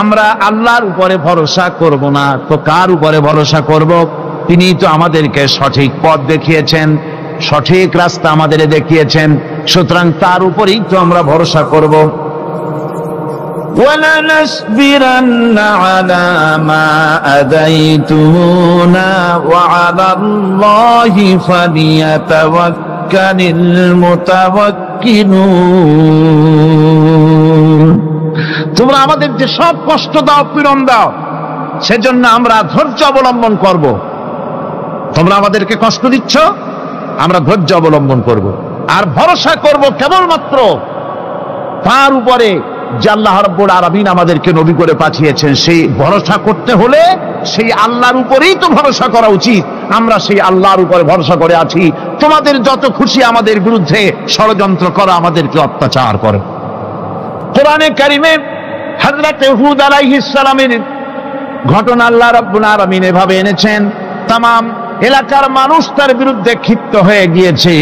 আমরা আল্লাহর উপরে ভরসা করব না, তো কার উপরে ভরসা করব? তিনি তো আমাদেরকে সঠিক পথ দেখিয়েছেন, সঠিক রাস্তা আমাদের দেখিয়েছেন, সুতরাং তার উপরেই তো আমরা ভরসা করব। ওয়ালানাসবিরান্না আলা মা আদাইতুনা ওয়া আলাল্লাহি ফালিয়াতাওয়াক্কালিল মুতাওয়াক্কিলুন। তোমরা আমাদের যে সব কষ্ট দাও, পীড়ন দাও, সেজন্য আমরা ধৈর্য অবলম্বন করব। তোমরা আমাদেরকে কষ্ট দিচ্ছ, আমরা ধৈর্য অবলম্বন করব আর ভরসা করব কেবলমাত্র তার উপরে যে আল্লাহ রাব্বুল আলামিন আমাদেরকে নবী করে পাঠিয়েছেন। সেই ভরসা করতে হলে সেই আল্লাহর উপরেই তো ভরসা করা উচিত। আমরা সেই আল্লাহর উপরে ভরসা করে আছি। তোমাদের যত খুশি আমাদের বিরুদ্ধে ষড়যন্ত্র করা, আমাদেরকে অত্যাচার করে। কোরআনে কারিমে হযরত হুদ আলাইহিস সালামের ঘটনা আল্লাহ রাব্বুল আলামিন এভাবে এনেছেন, তামাম এলাকার মানুষ তার বিরুদ্ধে ক্ষিপ্ত হয়ে গিয়েছে।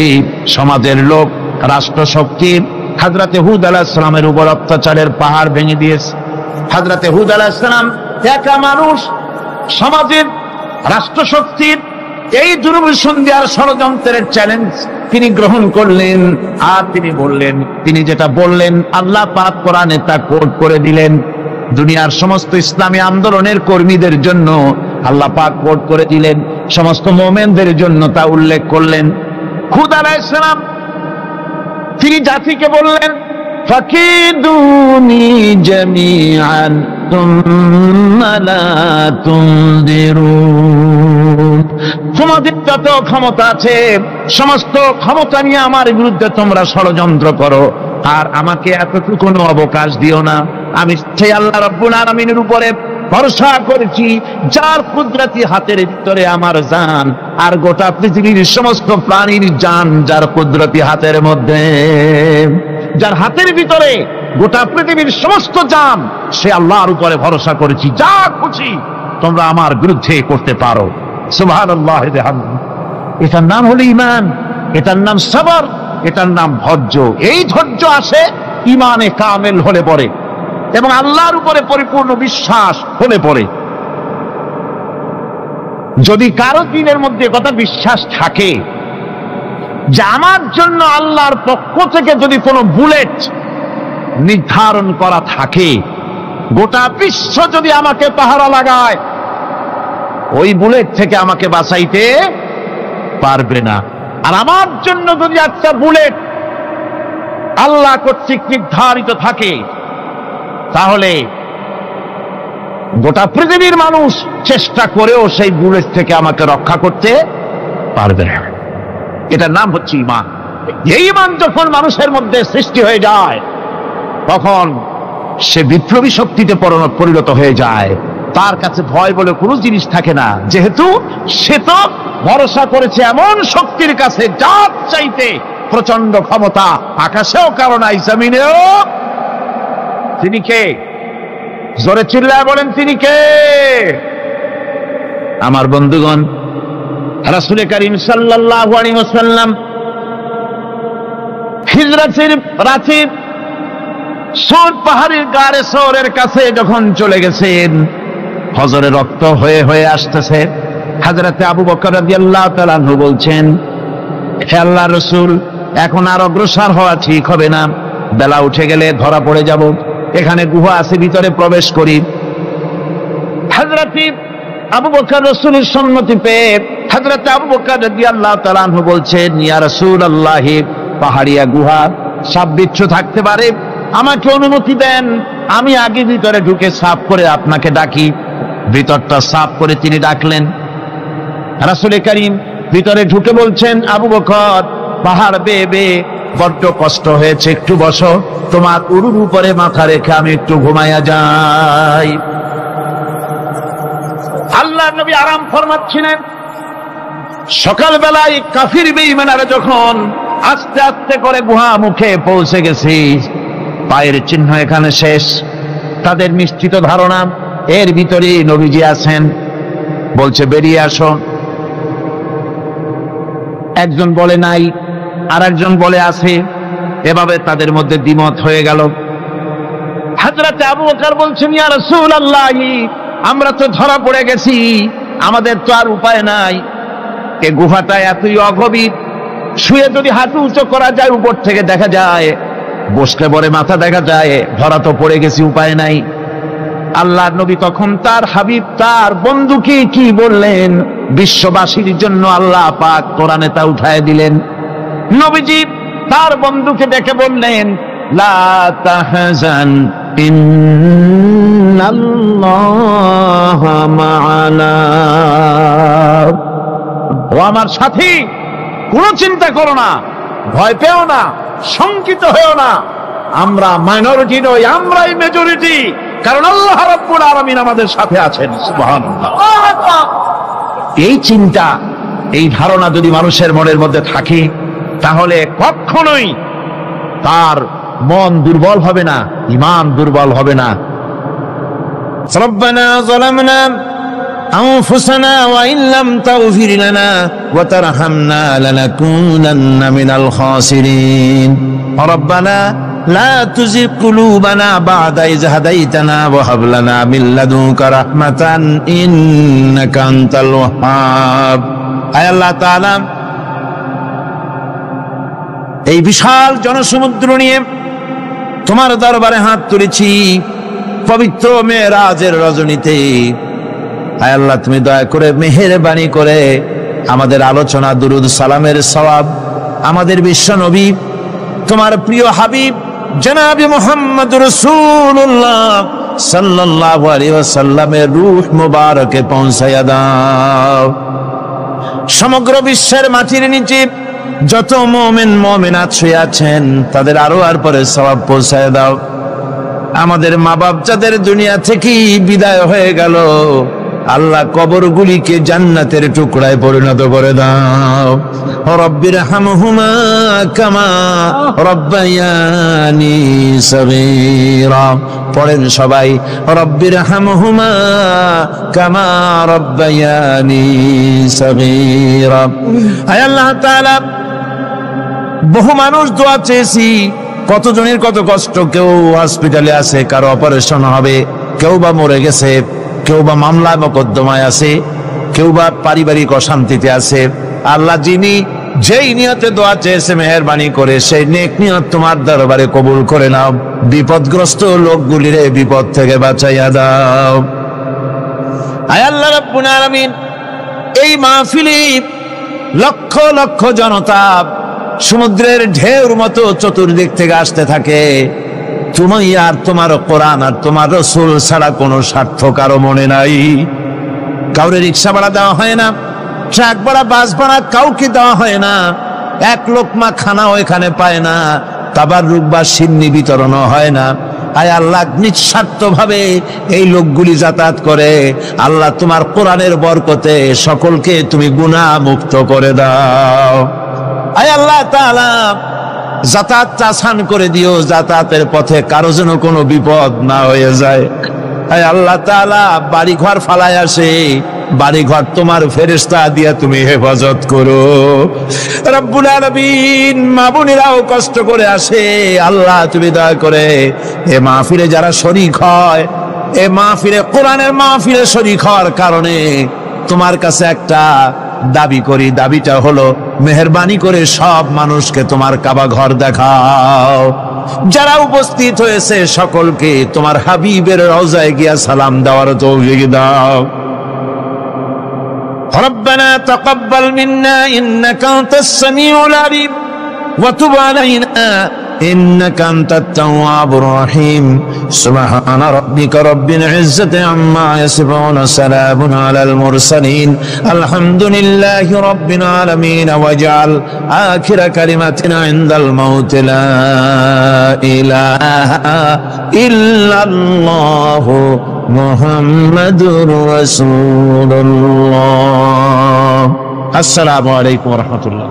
সমাজের লোক, রাষ্ট্রশক্তি হযরত হুদ আলাইহিস সালামের উপর অত্যাচারের পাহাড় ভেঙে দিয়েছে। হযরত হুদ আলাইহিস সালাম একা মানুষ, সমাজের রাষ্ট্রশক্তির এই দুর্বিসন্ধির ষড়যন্ত্রের চ্যালেঞ্জ তিনি গ্রহণ করলেন। আর তিনি বললেন, তিনি যেটা বললেন আল্লাহ পাক কোরআনে তা কোট করে দিলেন। দুনিয়ার সমস্ত ইসলামী আন্দোলনের কর্মীদের জন্য আল্লাহ পাক কোট করে দিলেন, সমস্ত মুমিনদের জন্য তা উল্লেখ করলেন। হুদ আলাইহিস সালাম তিনি জাতিকে বললেন, ফাকিদুনি জামিআন তুম্মা লা তুনদিরুন। তোমাদের যত ক্ষমতা আছে সমস্ত ক্ষমতা নিয়ে আমার বিরুদ্ধে তোমরা ষড়যন্ত্র করো, আর আমাকে এতটুকু অবকাশ দিও না। আমি সেই আল্লাহ রাব্বুল আলামিনের উপরে ভরসা করেছি, যার কুদরতি হাতের ভিতরে আমার জান, আর গোটা পৃথিবীর সমস্ত প্রাণীর জান যার কুদরতি হাতের মধ্যে। যার হাতের ভিতরে গোটা পৃথিবীর সমস্ত জান, সে আল্লাহর উপরে ভরসা করেছি, যা খুশি তোমরা আমার বিরুদ্ধে করতে পারো। সুবহানাল্লাহ। এটার নাম হলো ঈমান, এটার নাম সবর, এটার নাম ধৈর্য। এই ধৈর্য আসে ঈমানে কামেল হলে পরে এবং আল্লাহর উপরে পরিপূর্ণ বিশ্বাস হলে পরে। যদি কারো দিনের মধ্যে কথা বিশ্বাস থাকে যে আমার জন্য আল্লাহর পক্ষ থেকে যদি কোনো বুলেট নির্ধারণ করা থাকে, গোটা বিশ্ব যদি আমাকে পাহারা লাগায়, ওই বুলেট থেকে আমাকে বাঁচাইতে পারবে না। আর আমার জন্য যদি একটা বুলেট আল্লাহ কর্তৃক নির্ধারিত থাকে, তাহলে গোটা পৃথিবীর মানুষ চেষ্টা করেও সেই বুলেট থেকে আমাকে রক্ষা করতে পারবে না। এটার নাম হচ্ছে ঈমান। এই ঈমান যখন মানুষের মধ্যে সৃষ্টি হয়ে যায়, তখন সে বিপ্লবী শক্তিতে পরিণত হয়ে যায়। তার কাছে ভয় বলে কোনো জিনিস থাকে না, যেহেতু সে তো ভরসা করেছে এমন শক্তির কাছে যার চাইতে প্রচন্ড ক্ষমতা আকাশেও কারো নাই, জমিনেও। তিনি কে? জোরে চিল্লায় বলেন, তিনি কে? আমার বন্ধুগণ, রাসূল করিম সাল্লাল্লাহু আলাইহি ওয়াসাল্লাম হিজরতের রাতে সূর পাহাড়ের গাড়ে সওরের কাছে যখন চলে গেছেন, হজরে রক্ত হয়ে হয়ে আসতেছে। হযরতে আবু বকর রাদিয়াল্লাহু তাআলা আনহু বলছেন, হে আল্লাহর রাসূল, এখন আর অগ্রসর হওয়া ঠিক হবে না, বেলা উঠে গেলে ধরা পড়ে যাব। এখানে গুহা আছে, ভিতরে প্রবেশ করি। হযরতে আবু বকর রাসূলের সম্মতি পেয়ে হযরতে আবু বকর রাদিয়াল্লাহু তাআলা আনহু বলছেন, ইয়া রাসূলুল্লাহ, পাহাড়িয়া গুহা, সাপ বিচ্ছু থাকতে পারে, আমাকে অনুমতি দেন, আমি আগে ভিতরে ঢুকে সাফ করে আপনাকে ডাকি। ভিতরটা সাফ করে তিনি ডাকলেন। রাসূল করিম ভিতরে ঢুকে বলছেন, আবু বকর, পাহাড় বেয়ে বেয়ে বড্ড কষ্ট হয়েছে, একটু বসো, তোমার উরুর উপরে মাথা রেখে আমি একটু ঘুমাইয়া যাই। আল্লাহর নবী আরাম ফরমাচ্ছিলেন। সকালবেলায় কাফির বেঈমানেরা যখন আস্তে আস্তে করে গুহা মুখে পৌঁছে গেছি, পায়ের চিহ্ন এখানে শেষ, তাদের নিশ্চিত ধারণা এর ভিতরে নবীজি আছেন। বলছে, বেরিয়ে আসো। একজন বলে নাই, আর একজন বলে আছে। এভাবে তাদের মধ্যে দ্বিমত হয়ে গেল। হযরতে আবু বকর বলছেন, ইয়া রাসূলুল্লাহ, আমরা তো ধরা পড়ে গেছি, আমাদের তো আর উপায় নাই। এ গুহাটা এতই অগভীর, শুয়ে যদি হাঁটু উঁচু করা যায় উপর থেকে দেখা যায়, বসলে পরে মাথা দেখা যায়, ধরা তো পড়ে গেছি, উপায় নাই। আল্লাহর নবী তখন তার হাবিব, তার বন্ধুকে কি বললেন? বিশ্ববাসীর জন্য আল্লাহ পাক কোরআনে তা উঠায় দিলেন। নবীজি তার বন্ধুকে ডেকে বললেন, লা তাহজান ইন্নাল্লাহা মা'ানা। ও আমার সাথী, কোনো চিন্তা করো না, ভয় পেও না, শঙ্কিত হয়েও না। আমরা মাইনরিটি নই, আমরাই মেজরিটি, কারণ আল্লাহ রাব্বুল আলামিন আমাদের সাথে আছেন। সুবহানাল্লাহ। এই চিন্তা, এই ধারণা যদি মানুষের মনের মধ্যে থাকে, তাহলে কখনোই তার মন দুর্বল হবে না, ঈমান দুর্বল হবে না। রব্বানা যালামনা আনফুসানা ওয়া ইন লাম তাগফির লানা ওয়া তারহামনা লানাকুনান্না মিনাল খাসিরিন। রব্বানা লা তুযিগ কুলুবানা বা'দা ইয হাদাইতানা ওয়া হাব লানা মিন লাদুনকা রাহমাতান ইন্নাকা আনতাল ওয়াহ্হাব। আয় আল্লাহ তাআলা, এই বিশাল জনসমুদ্র নিয়ে তোমার দরবারে হাত তুলেছি পবিত্র মেরাজের রজনীতে। আয় আল্লাহ, তুমি দয়া করে মেহেরবানি করে আমাদের আলোচনা, দুরুদ সালামের সওয়াব আমাদের বিশ্ব নবী তোমার প্রিয় হাবিব জনাবে মুহাম্মদ রাসূলুল্লাহ সাল্লাল্লাহু আলাইহি ওয়াসাল্লামের রূহ মুবারকে পৌঁছায়া দাও। সমগ্র বিশ্বের মাটির নিচে যত মুমিন মুমিনাত শুয়ে আছেন তাদের আরো আর পরে সওয়াব পৌঁছায় দাও। আমাদের মা বাপ যাদের দুনিয়া থেকে বিদায় হয়ে গেল, আল্লাহ কবরগুলিকে জান্নাতের টুকরায় পরিণত করে দাও। রব্বির হামহুমা কামা রব্বায়ানি সগীরা। পড়েন সবাই, রব্বির হামহুমা কামা রব্বায়ানি সগীরা। আয় আল্লাহ তাআলা, বহু মানুষ দোয়া চেয়েছি, কতজনের কত কষ্ট, কেউ হসপিটালে আছে, কারো অপারেশন হবে, কেউ বা মরে গেছে, কেউ বা মামলা মোকদ্দমায় আছে, কেউ বা পারিবারিক অশান্তিতে আছে। আল্লাহ, যিনি যেই নিয়তে দোয়া চেয়েছে মেহেরবানি করে সেই নেক নিয়ত তোমার দরবারে কবুল করে নাও। বিপদগ্রস্ত লোকগুলির বিপদ থেকে বাঁচাইয়া দাও। আয় আল্লাহ রাব্বুল আলামিন, এই মাহফিলে লক্ষ লক্ষ জনতা সমুদ্রের ঢেউর মতো চতুর্দিক থেকে আসতে থাকে। তুমি আর তোমার কোরআন আর তোমার রাসূল ছাড়া কোনো স্বার্থ কারো মনে নাই। কাউরে রিক্সা ভাড়া দেওয়া হয় না, ট্রাক ভাড়া, বাস ভাড়া কাউকে দেওয়া হয় না, এক লোকমা খানাও এখানে পায় না, তাবাররুক বা সিন্নি বিতরণও হয় না। আয় আল্লাহ, নিঃস্বার্থ ভাবে এই লোকগুলি যাতায়াত করে। আল্লাহ, তোমার কোরআনের বরকতে সকলকে তুমি গুনাহ মুক্ত করে দাও। আয় আল্লাহ তাআলা, যাতায়াতটা আসান করে দিও, যাতায়াতের পথে কারো যেন কোনো বিপদ না হয়ে যায়। আয় আল্লাহ তাআলা, বাড়ি ঘর ফালায় আসে, বাড়ি ঘর তোমার ফেরেশতা দিয়া তুমি হেফাজত করো। রব্বুল আলামিন, মা বোনেরাও কষ্ট করে আসে, আল্লাহ তুমি দয়া করে এ মাহফিলে যারা শরীক হয়, এ মাহফিলে কোরআনের মাহফিলে শরীক হওয়ার কারণে তোমার কাছে একটা দাবি করি। দাবিটা হলো, মেহেরবানি করে সব মানুষকে তোমার কাবা ঘর দেখাও। যারা উপস্থিত হয়েছে সকলকে তোমার হাবিবের রওজায় গিয়া সালাম দেওয়ার তৌফিক দাও। রব্বানা তাকাব্বাল মিন্না ইন্নাকা আনতাস সামিউল আলিম ওয়া তুব আলাইনা ইন্নাকা আনতাত তাওয়াবুর রহিম। সুবহানা রাব্বিকা রাব্বিল ইজ্জাতি আম্মা ইয়াসিফুন, সালামুন আলাল মুরসালিন, আলহামদুলিল্লাহি রাব্বিল আলামিন। ওয়াজআল আখিরা কালিমাতিনা ইনদাল মাউত লা ইলাহা ইল্লাল্লাহু মুহাম্মাদুর রাসূলুল্লাহ। আসসালামু আলাইকুম ওয়া রাহমাতুল্লাহ।